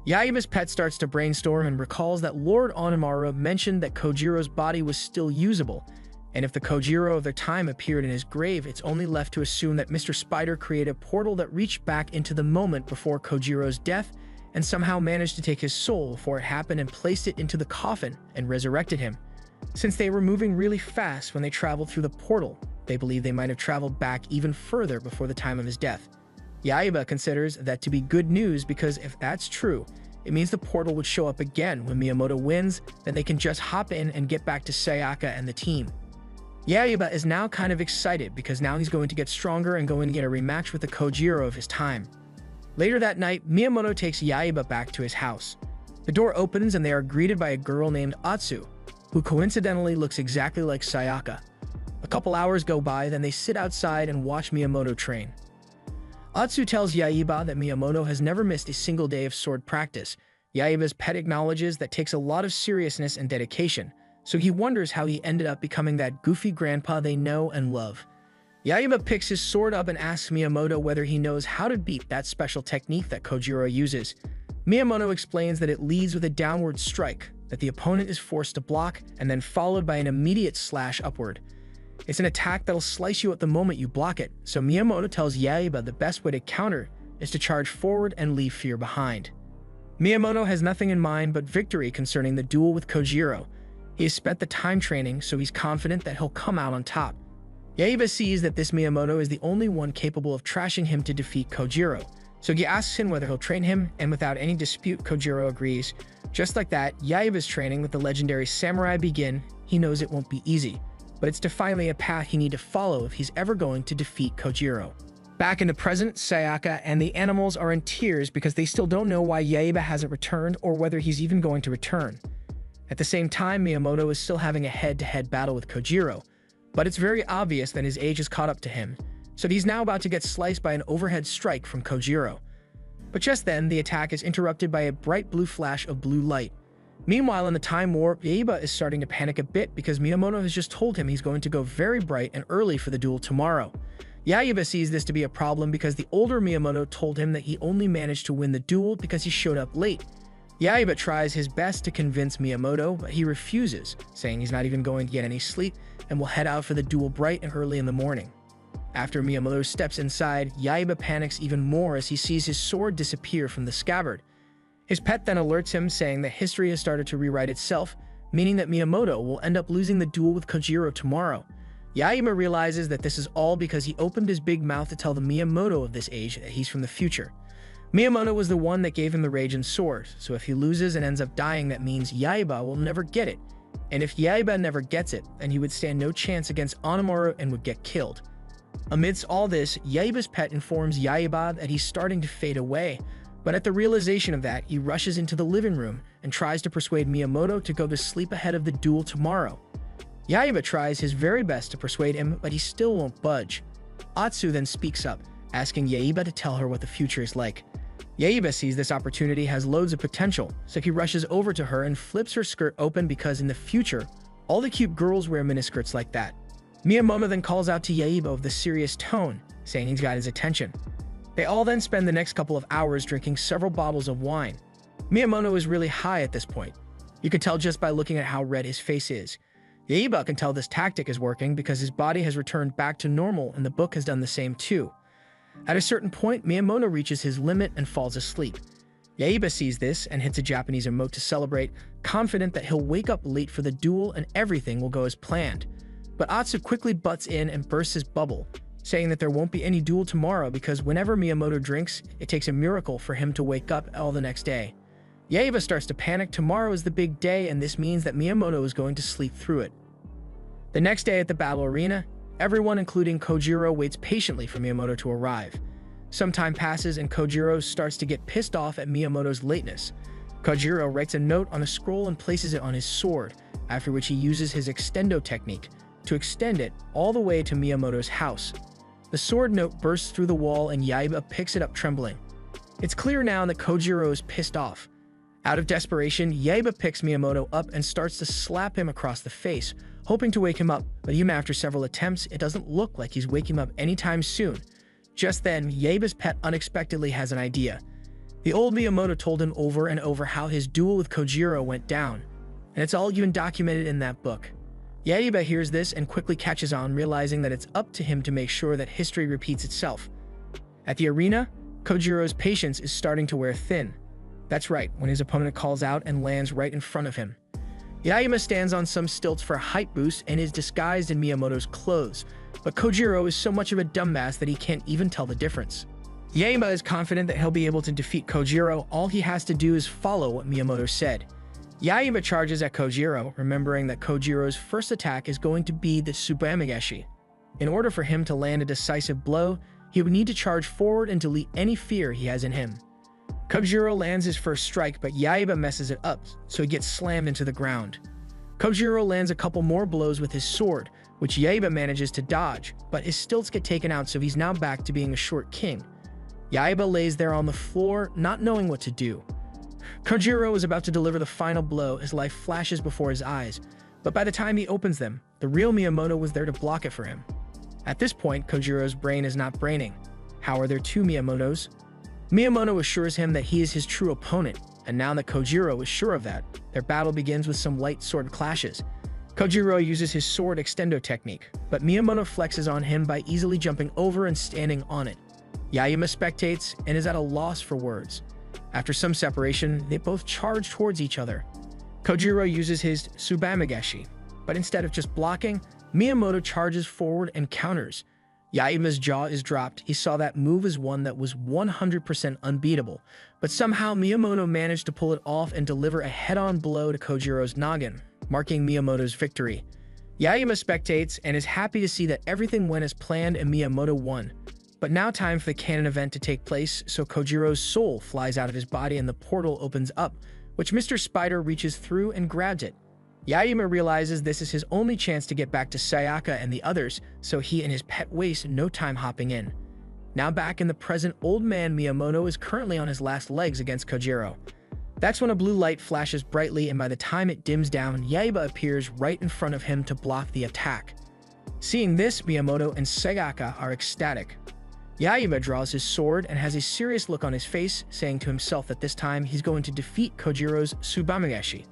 Yaiba's pet starts to brainstorm and recalls that Lord Onimura mentioned that Kojiro's body was still usable. And if the Kojiro of their time appeared in his grave, it's only left to assume that Mr. Spider created a portal that reached back into the moment before Kojiro's death and somehow managed to take his soul before it happened and placed it into the coffin and resurrected him. Since they were moving really fast when they traveled through the portal, they believe they might have traveled back even further before the time of his death. Yaiba considers that to be good news because if that's true, it means the portal would show up again when Miyamoto wins, then they can just hop in and get back to Sayaka and the team. Yaiba is now kind of excited because now he's going to get stronger and going to get a rematch with the Kojiro of his time. Later that night, Miyamoto takes Yaiba back to his house. The door opens and they are greeted by a girl named Atsu, who coincidentally looks exactly like Sayaka. A couple hours go by, then they sit outside and watch Miyamoto train. Atsu tells Yaiba that Miyamoto has never missed a single day of sword practice. Yaiba's pet acknowledges that takes a lot of seriousness and dedication, so he wonders how he ended up becoming that goofy grandpa they know and love. Yaiba picks his sword up and asks Miyamoto whether he knows how to beat that special technique that Kojiro uses. Miyamoto explains that it leads with a downward strike, that the opponent is forced to block, and then followed by an immediate slash upward. It's an attack that'll slice you at the moment you block it, so Miyamoto tells Yaiba the best way to counter is to charge forward and leave fear behind. Miyamoto has nothing in mind but victory concerning the duel with Kojiro. He has spent the time training, so he's confident that he'll come out on top. Yaiba sees that this Miyamoto is the only one capable of trashing him to defeat Kojiro, so he asks him whether he'll train him, and without any dispute, Kojiro agrees. Just like that, Yaiba's training with the legendary samurai begin. He knows it won't be easy, but it's definitely a path he need to follow if he's ever going to defeat Kojiro. Back in the present, Sayaka and the animals are in tears because they still don't know why Yaiba hasn't returned or whether he's even going to return. At the same time, Miyamoto is still having a head-to-head battle with Kojiro, but it's very obvious that his age has caught up to him, so he's now about to get sliced by an overhead strike from Kojiro. But just then, the attack is interrupted by a bright blue flash of blue light. Meanwhile, in the time warp, Yaiba is starting to panic a bit because Miyamoto has just told him he's going to go very bright and early for the duel tomorrow. Yaiba sees this to be a problem because the older Miyamoto told him that he only managed to win the duel because he showed up late. Yaiba tries his best to convince Miyamoto, but he refuses, saying he's not even going to get any sleep and will head out for the duel bright and early in the morning. After Miyamoto steps inside, Yaiba panics even more as he sees his sword disappear from the scabbard. His pet then alerts him, saying that history has started to rewrite itself, meaning that Miyamoto will end up losing the duel with Kojiro tomorrow. Yaiba realizes that this is all because he opened his big mouth to tell the Miyamoto of this age that he's from the future. Miyamoto was the one that gave him the Raijin sword, so if he loses and ends up dying, that means Yaiba will never get it. And if Yaiba never gets it, then he would stand no chance against Onimaru and would get killed. Amidst all this, Yaiba's pet informs Yaiba that he's starting to fade away, but at the realization of that, he rushes into the living room and tries to persuade Miyamoto to go to sleep ahead of the duel tomorrow. Yaiba tries his very best to persuade him, but he still won't budge. Atsu then speaks up, asking Yaiba to tell her what the future is like. Yaiba sees this opportunity has loads of potential, so he rushes over to her and flips her skirt open because in the future, all the cute girls wear miniskirts like that. Miyamoto then calls out to Yaiba with a serious tone, saying he's got his attention. They all then spend the next couple of hours drinking several bottles of wine. Miyamoto is really high at this point. You can tell just by looking at how red his face is. Yaiba can tell this tactic is working because his body has returned back to normal and the book has done the same too. At a certain point, Miyamoto reaches his limit and falls asleep. Yaiba sees this and hits a Japanese emote to celebrate, confident that he'll wake up late for the duel and everything will go as planned. But Atsu quickly butts in and bursts his bubble, saying that there won't be any duel tomorrow because whenever Miyamoto drinks, it takes a miracle for him to wake up all the next day. Yaiba starts to panic. Tomorrow is the big day, and this means that Miyamoto is going to sleep through it. The next day at the battle arena, everyone, including Kojiro, waits patiently for Miyamoto to arrive. Some time passes and Kojiro starts to get pissed off at Miyamoto's lateness. Kojiro writes a note on a scroll and places it on his sword, after which he uses his extendo technique to extend it all the way to Miyamoto's house. The sword note bursts through the wall and Yaiba picks it up trembling. It's clear now that Kojiro is pissed off. Out of desperation, Yaiba picks Miyamoto up and starts to slap him across the face, hoping to wake him up, but even after several attempts, it doesn't look like he's waking him up anytime soon. Just then, Yaiba's pet unexpectedly has an idea. The old Miyamoto told him over and over how his duel with Kojiro went down, and it's all even documented in that book. Yaiba hears this and quickly catches on, realizing that it's up to him to make sure that history repeats itself. At the arena, Kojiro's patience is starting to wear thin. That's right, when his opponent calls out and lands right in front of him. Yaiba stands on some stilts for a height boost and is disguised in Miyamoto's clothes, but Kojiro is so much of a dumbass that he can't even tell the difference. Yaiba is confident that he'll be able to defeat Kojiro. All he has to do is follow what Miyamoto said. Yaiba charges at Kojiro, remembering that Kojiro's first attack is going to be the Tsubamegashi. In order for him to land a decisive blow, he would need to charge forward and delete any fear he has in him. Kojiro lands his first strike, but Yaiba messes it up, so he gets slammed into the ground. Kojiro lands a couple more blows with his sword, which Yaiba manages to dodge, but his stilts get taken out, so he's now back to being a short king. Yaiba lays there on the floor, not knowing what to do. Kojiro is about to deliver the final blow as life flashes before his eyes, but by the time he opens them, the real Miyamoto was there to block it for him. At this point, Kojiro's brain is not braining. How are there two Miyamotos? Miyamoto assures him that he is his true opponent, and now that Kojiro is sure of that, their battle begins with some light sword clashes. Kojiro uses his sword extendo technique, but Miyamoto flexes on him by easily jumping over and standing on it. Yaiba spectates and is at a loss for words. After some separation, they both charge towards each other. Kojiro uses his Tsubamegashi, but instead of just blocking, Miyamoto charges forward and counters. Yaiba's jaw is dropped. He saw that move as one that was 100% unbeatable, but somehow Miyamoto managed to pull it off and deliver a head-on blow to Kojiro's noggin, marking Miyamoto's victory. Yaiba spectates and is happy to see that everything went as planned and Miyamoto won. But now time for the canon event to take place, so Kojiro's soul flies out of his body and the portal opens up, which Mr. Spider reaches through and grabs it. Yaiba realizes this is his only chance to get back to Sayaka and the others, so he and his pet waste no time hopping in. Now back in the present, old man Miyamoto is currently on his last legs against Kojiro. That's when a blue light flashes brightly, and by the time it dims down, Yaiba appears right in front of him to block the attack. Seeing this, Miyamoto and Sayaka are ecstatic. Yaiba draws his sword and has a serious look on his face, saying to himself that this time he's going to defeat Kojiro's Tsubamegashi.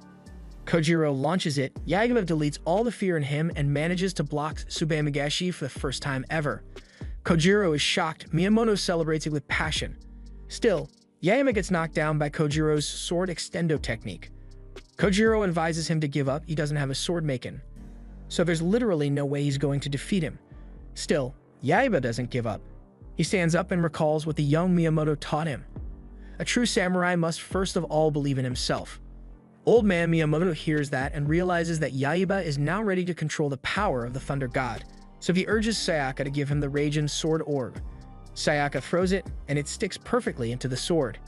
Kojiro launches it. Yaiba deletes all the fear in him and manages to block Tsubamegashi for the first time ever. Kojiro is shocked. Miyamoto celebrates it with passion. Still, Yaiba gets knocked down by Kojiro's sword extendo technique. Kojiro advises him to give up. He doesn't have a sword making, so there's literally no way he's going to defeat him. Still, Yaiba doesn't give up. He stands up and recalls what the young Miyamoto taught him. A true samurai must first of all believe in himself. Old man Miyamoto hears that and realizes that Yaiba is now ready to control the power of the Thunder God, so he urges Sayaka to give him the Raijin Sword Orb. Sayaka throws it, and it sticks perfectly into the sword.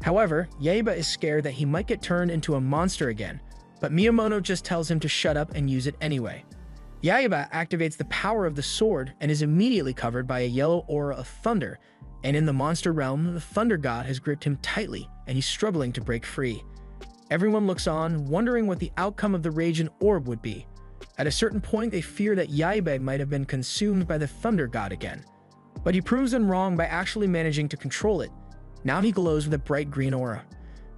However, Yaiba is scared that he might get turned into a monster again, but Miyamoto just tells him to shut up and use it anyway. Yaiba activates the power of the sword and is immediately covered by a yellow aura of thunder, and in the monster realm, the Thunder God has gripped him tightly, and he's struggling to break free. Everyone looks on, wondering what the outcome of the Raijin Orb would be. At a certain point, they fear that Yaiba might have been consumed by the Thunder God again. But he proves them wrong by actually managing to control it. Now he glows with a bright green aura.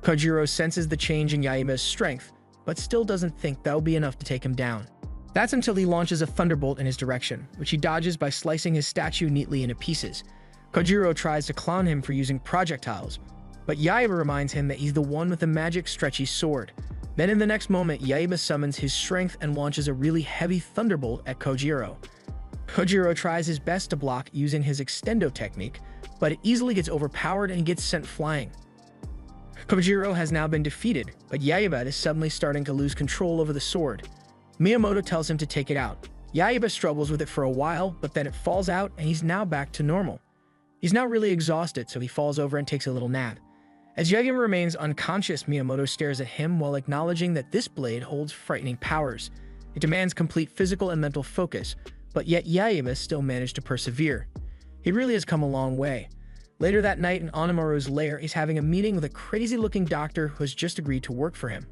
Kojiro senses the change in Yaiba's strength, but still doesn't think that'll be enough to take him down. That's until he launches a thunderbolt in his direction, which he dodges by slicing his statue neatly into pieces. Kojiro tries to clown him for using projectiles, but Yaiba reminds him that he's the one with the magic stretchy sword. Then in the next moment, Yaiba summons his strength and launches a really heavy thunderbolt at Kojiro. Kojiro tries his best to block using his extendo technique, but it easily gets overpowered and gets sent flying. Kojiro has now been defeated, but Yaiba is suddenly starting to lose control over the sword. Miyamoto tells him to take it out. Yaiba struggles with it for a while, but then it falls out and he's now back to normal. He's now really exhausted, so he falls over and takes a little nap. As Yaiba remains unconscious, Miyamoto stares at him while acknowledging that this blade holds frightening powers. It demands complete physical and mental focus, but yet Yaiba still managed to persevere. He really has come a long way. Later that night in Onimaru's lair, he's having a meeting with a crazy-looking doctor who has just agreed to work for him.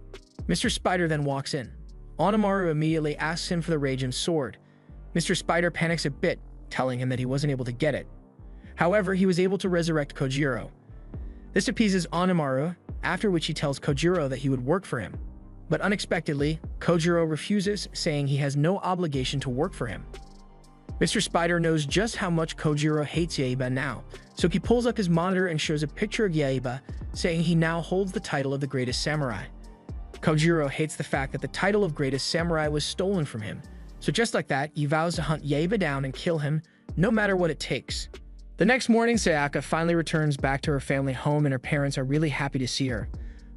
Mr. Spider then walks in. Onimaru immediately asks him for the Raijin sword. Mr. Spider panics a bit, telling him that he wasn't able to get it. However, he was able to resurrect Kojiro. This appeases Onimaru, after which he tells Kojiro that he would work for him. But unexpectedly, Kojiro refuses, saying he has no obligation to work for him. Mr. Spider knows just how much Kojiro hates Yaiba now, so he pulls up his monitor and shows a picture of Yaiba, saying he now holds the title of the greatest samurai. Kojiro hates the fact that the title of greatest samurai was stolen from him, so just like that, he vows to hunt Yaiba down and kill him, no matter what it takes. The next morning, Sayaka finally returns back to her family home and her parents are really happy to see her.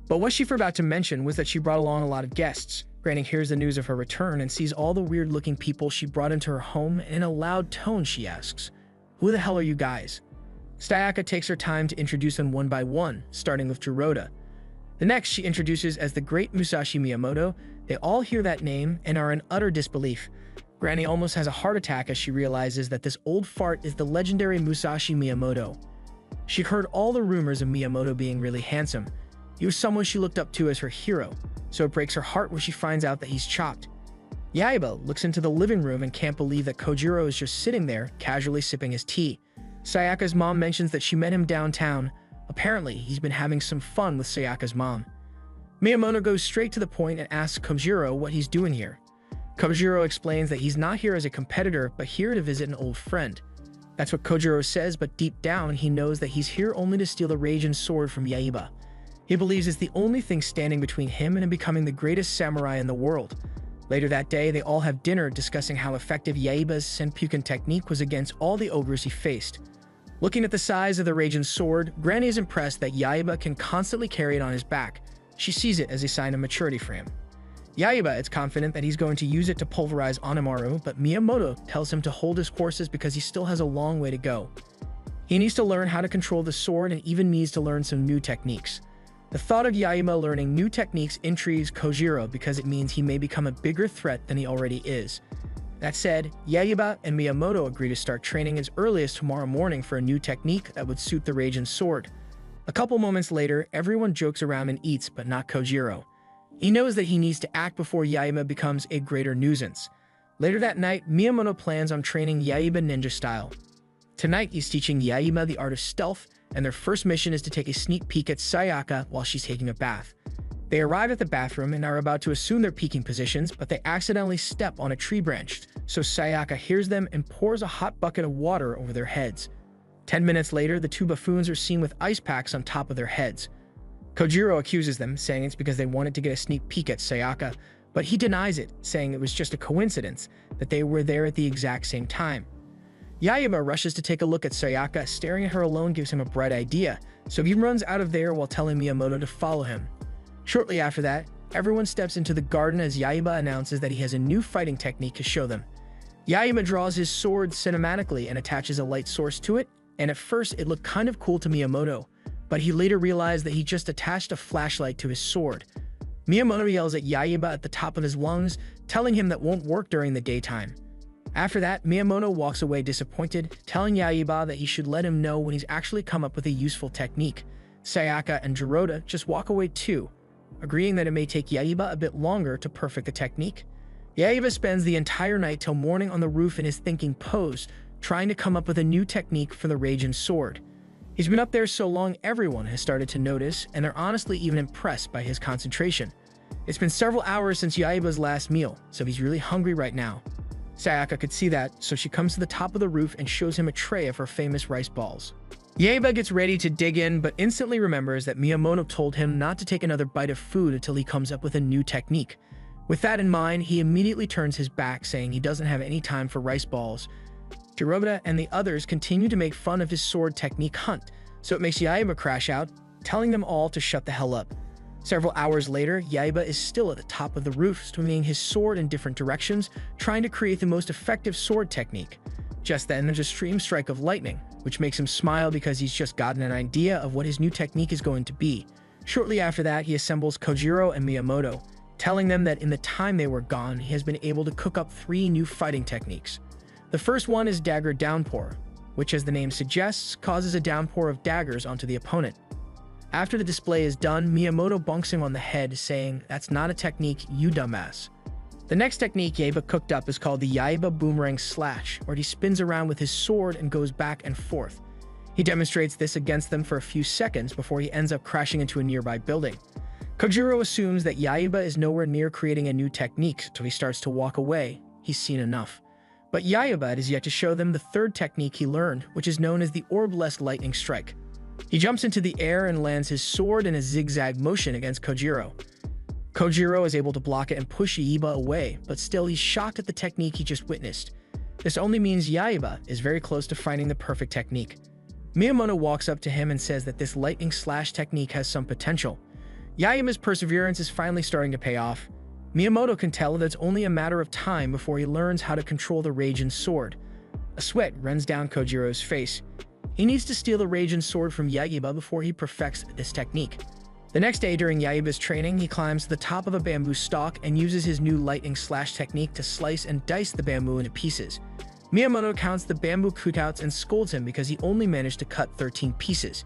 But what she forgot to mention was that she brought along a lot of guests. Granny hears the news of her return and sees all the weird-looking people she brought into her home, and in a loud tone she asks, "Who the hell are you guys?" Sayaka takes her time to introduce them one by one, starting with Jiroda. The next she introduces as the great Musashi Miyamoto. They all hear that name and are in utter disbelief. Granny almost has a heart attack as she realizes that this old fart is the legendary Musashi Miyamoto. She heard all the rumors of Miyamoto being really handsome. He was someone she looked up to as her hero, so it breaks her heart when she finds out that he's chopped. Yaiba looks into the living room and can't believe that Kojiro is just sitting there, casually sipping his tea. Sayaka's mom mentions that she met him downtown. Apparently, he's been having some fun with Sayaka's mom. Miyamoto goes straight to the point and asks Kojiro what he's doing here. Kojiro explains that he's not here as a competitor, but here to visit an old friend. That's what Kojiro says, but deep down, he knows that he's here only to steal the Raijin sword from Yaiba. He believes it's the only thing standing between him and becoming the greatest samurai in the world. Later that day, they all have dinner discussing how effective Yaiba's Senpuken technique was against all the ogres he faced. Looking at the size of the Raijin sword, Granny is impressed that Yaiba can constantly carry it on his back. She sees it as a sign of maturity for him. Yaiba is confident that he's going to use it to pulverize Onimaru, but Miyamoto tells him to hold his horses because he still has a long way to go. He needs to learn how to control the sword and even needs to learn some new techniques. The thought of Yaiba learning new techniques intrigues Kojiro because it means he may become a bigger threat than he already is. That said, Yaiba and Miyamoto agree to start training as early as tomorrow morning for a new technique that would suit the Raijin sword. A couple moments later, everyone jokes around and eats, but not Kojiro. He knows that he needs to act before Yaiba becomes a greater nuisance. Later that night, Miyamoto plans on training Yaiba ninja style. Tonight, he's teaching Yaiba the art of stealth, and their first mission is to take a sneak peek at Sayaka while she's taking a bath. They arrive at the bathroom and are about to assume their peeking positions, but they accidentally step on a tree branch, so Sayaka hears them and pours a hot bucket of water over their heads. 10 minutes later, the two buffoons are seen with ice packs on top of their heads. Kojiro accuses them, saying it's because they wanted to get a sneak peek at Sayaka, but he denies it, saying it was just a coincidence that they were there at the exact same time. Yaiba rushes to take a look at Sayaka. Staring at her alone gives him a bright idea, so he runs out of there while telling Miyamoto to follow him. Shortly after that, everyone steps into the garden as Yaiba announces that he has a new fighting technique to show them. Yaiba draws his sword cinematically and attaches a light source to it, and at first it looked kind of cool to Miyamoto, but he later realized that he just attached a flashlight to his sword. Miyamoto yells at Yaiba at the top of his lungs, telling him that won't work during the daytime. After that, Miyamoto walks away disappointed, telling Yaiba that he should let him know when he's actually come up with a useful technique. Sayaka and Jiroda just walk away too, agreeing that it may take Yaiba a bit longer to perfect the technique. Yaiba spends the entire night till morning on the roof in his thinking pose, trying to come up with a new technique for the Raijin sword. He's been up there so long everyone has started to notice, and they're honestly even impressed by his concentration. It's been several hours since Yaiba's last meal, so he's really hungry right now. Sayaka could see that, so she comes to the top of the roof and shows him a tray of her famous rice balls. Yaiba gets ready to dig in, but instantly remembers that Miyamoto told him not to take another bite of food until he comes up with a new technique. With that in mind, he immediately turns his back, saying he doesn't have any time for rice balls. Jiroda and the others continue to make fun of his sword technique hunt, so it makes Yaiba crash out, telling them all to shut the hell up. Several hours later, Yaiba is still at the top of the roof, swinging his sword in different directions, trying to create the most effective sword technique. Just then, there's a stream strike of lightning, which makes him smile because he's just gotten an idea of what his new technique is going to be. Shortly after that, he assembles Kojiro and Miyamoto, telling them that in the time they were gone, he has been able to cook up 3 new fighting techniques. The first one is Dagger Downpour, which, as the name suggests, causes a downpour of daggers onto the opponent. After the display is done, Miyamoto bonks him on the head, saying, "That's not a technique, you dumbass." The next technique Yaiba cooked up is called the Yaiba Boomerang Slash, where he spins around with his sword and goes back and forth. He demonstrates this against them for a few seconds before he ends up crashing into a nearby building. Kojiro assumes that Yaiba is nowhere near creating a new technique, so he starts to walk away. He's seen enough. But Yaiba is yet to show them the third technique he learned, which is known as the Orb-less Lightning Strike. He jumps into the air and lands his sword in a zigzag motion against Kojiro. Kojiro is able to block it and push Yaiba away, but still he's shocked at the technique he just witnessed. This only means Yaiba is very close to finding the perfect technique. Miyamoto walks up to him and says that this lightning slash technique has some potential. Yaiba's perseverance is finally starting to pay off. Miyamoto can tell that it's only a matter of time before he learns how to control the Raijin sword. A sweat runs down Kojiro's face. He needs to steal the Raijin sword from Yaiba before he perfects this technique. The next day during Yaiba's training, he climbs to the top of a bamboo stalk and uses his new lightning slash technique to slice and dice the bamboo into pieces. Miyamoto counts the bamboo cutouts and scolds him because he only managed to cut 13 pieces.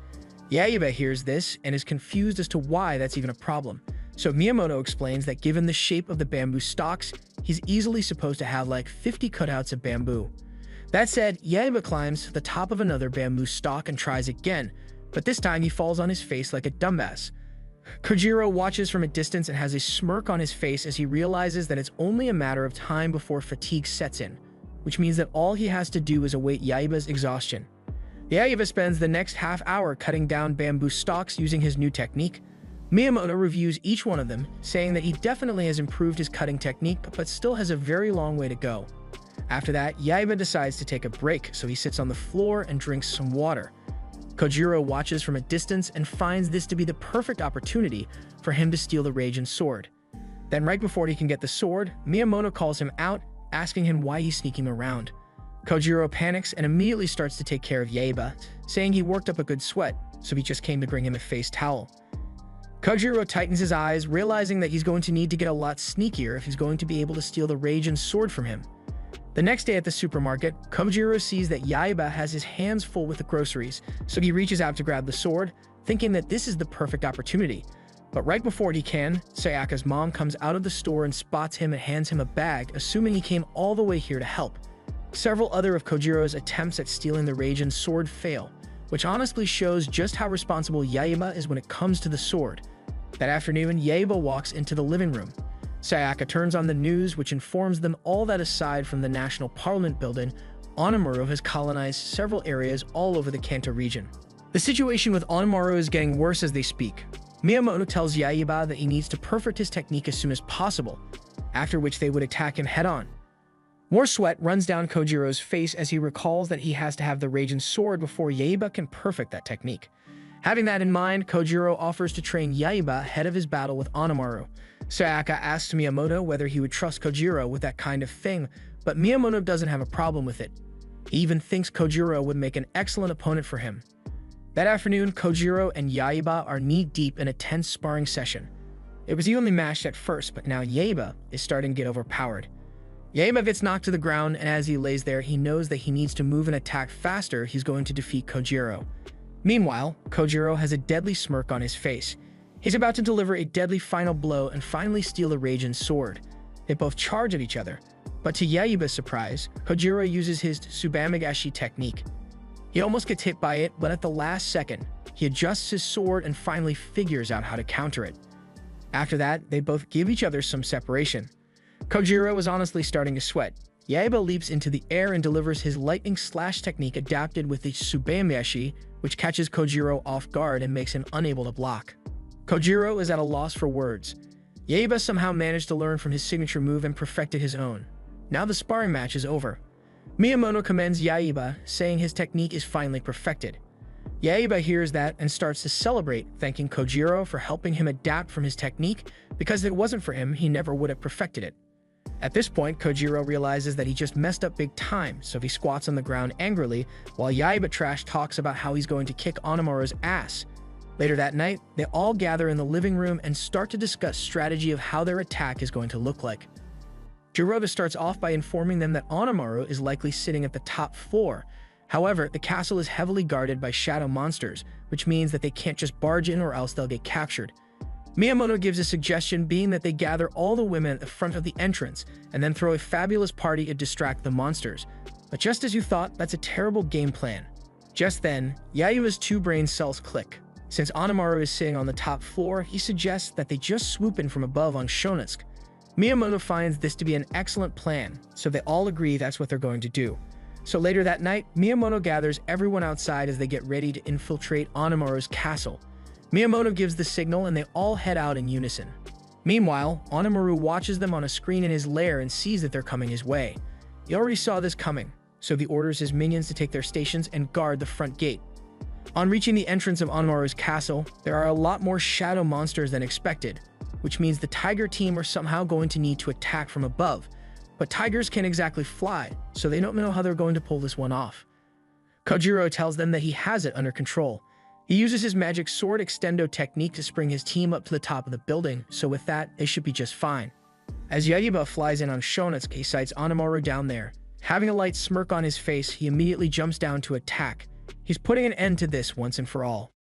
Yaiba hears this and is confused as to why that's even a problem. So Miyamoto explains that given the shape of the bamboo stalks, he's easily supposed to have like 50 cutouts of bamboo. That said, Yaiba climbs to the top of another bamboo stalk and tries again, but this time he falls on his face like a dumbass. Kojiro watches from a distance and has a smirk on his face as he realizes that it's only a matter of time before fatigue sets in, which means that all he has to do is await Yaiba's exhaustion. Yaiba spends the next half hour cutting down bamboo stalks using his new technique. Miyamoto reviews each one of them, saying that he definitely has improved his cutting technique, but still has a very long way to go. After that, Yaiba decides to take a break, so he sits on the floor and drinks some water. Kojiro watches from a distance and finds this to be the perfect opportunity for him to steal the Raijin sword. Then right before he can get the sword, Miyamoto calls him out, asking him why he's sneaking around. Kojiro panics and immediately starts to take care of Yaiba, saying he worked up a good sweat, so he just came to bring him a face towel. Kojiro tightens his eyes, realizing that he's going to need to get a lot sneakier if he's going to be able to steal the Raijin sword from him. The next day at the supermarket, Kojiro sees that Yaiba has his hands full with the groceries, so he reaches out to grab the sword, thinking that this is the perfect opportunity. But right before he can, Sayaka's mom comes out of the store and spots him and hands him a bag, assuming he came all the way here to help. Several other of Kojiro's attempts at stealing the Raijin sword fail, which honestly shows just how responsible Yaiba is when it comes to the sword. That afternoon, Yaiba walks into the living room. Sayaka turns on the news, which informs them all that aside from the National Parliament building, Onimaru has colonized several areas all over the Kanto region. The situation with Onimaru is getting worse as they speak. Miyamoto tells Yaiba that he needs to perfect his technique as soon as possible, after which they would attack him head-on. More sweat runs down Kojiro's face as he recalls that he has to have the Raijin sword before Yaiba can perfect that technique. Having that in mind, Kojiro offers to train Yaiba ahead of his battle with Onimaru. Sayaka asks Miyamoto whether he would trust Kojiro with that kind of thing, but Miyamoto doesn't have a problem with it. He even thinks Kojiro would make an excellent opponent for him. That afternoon, Kojiro and Yaiba are knee-deep in a tense sparring session. It was evenly matched at first, but now Yaiba is starting to get overpowered. Yaiba gets knocked to the ground, and as he lays there, he knows that he needs to move and attack faster if he's going to defeat Kojiro. Meanwhile, Kojiro has a deadly smirk on his face. He's about to deliver a deadly final blow and finally steal the Raijin sword. They both charge at each other, but to Yaiba's surprise, Kojiro uses his Tsubamagashi technique. He almost gets hit by it, but at the last second, he adjusts his sword and finally figures out how to counter it. After that, they both give each other some separation. Kojiro is honestly starting to sweat. Yaiba leaps into the air and delivers his lightning slash technique adapted with the Tsubamagashi, which catches Kojiro off guard and makes him unable to block. Kojiro is at a loss for words. Yaiba somehow managed to learn from his signature move and perfected his own. Now the sparring match is over. Miyamoto commends Yaiba, saying his technique is finally perfected. Yaiba hears that and starts to celebrate, thanking Kojiro for helping him adapt from his technique, because if it wasn't for him, he never would have perfected it. At this point, Kojiro realizes that he just messed up big time, so he squats on the ground angrily, while Yaiba trash talks about how he's going to kick Onimaru's ass. Later that night, they all gather in the living room and start to discuss strategy of how their attack is going to look like. Jiroda starts off by informing them that Onimaru is likely sitting at the top floor. However, the castle is heavily guarded by shadow monsters, which means that they can't just barge in or else they'll get captured. Miyamoto gives a suggestion, being that they gather all the women at the front of the entrance and then throw a fabulous party to distract the monsters. But just as you thought, that's a terrible game plan. Just then, Yaiba's two brain cells click. Since Onimaru is sitting on the top floor, he suggests that they just swoop in from above on Shonetsuke. Miyamoto finds this to be an excellent plan, so they all agree that's what they're going to do. So later that night, Miyamoto gathers everyone outside as they get ready to infiltrate Onimaru's castle. Miyamoto gives the signal and they all head out in unison. Meanwhile, Onimaru watches them on a screen in his lair and sees that they're coming his way. He already saw this coming, so he orders his minions to take their stations and guard the front gate. On reaching the entrance of Onimaru's castle, there are a lot more shadow monsters than expected, which means the tiger team are somehow going to need to attack from above. But tigers can't exactly fly, so they don't know how they're going to pull this one off. Kojiro tells them that he has it under control. He uses his magic sword extendo technique to spring his team up to the top of the building, so with that, they should be just fine. As Yayiba flies in on Shonetsuke, he sights Onimaru down there. Having a light smirk on his face, he immediately jumps down to attack. He's putting an end to this once and for all.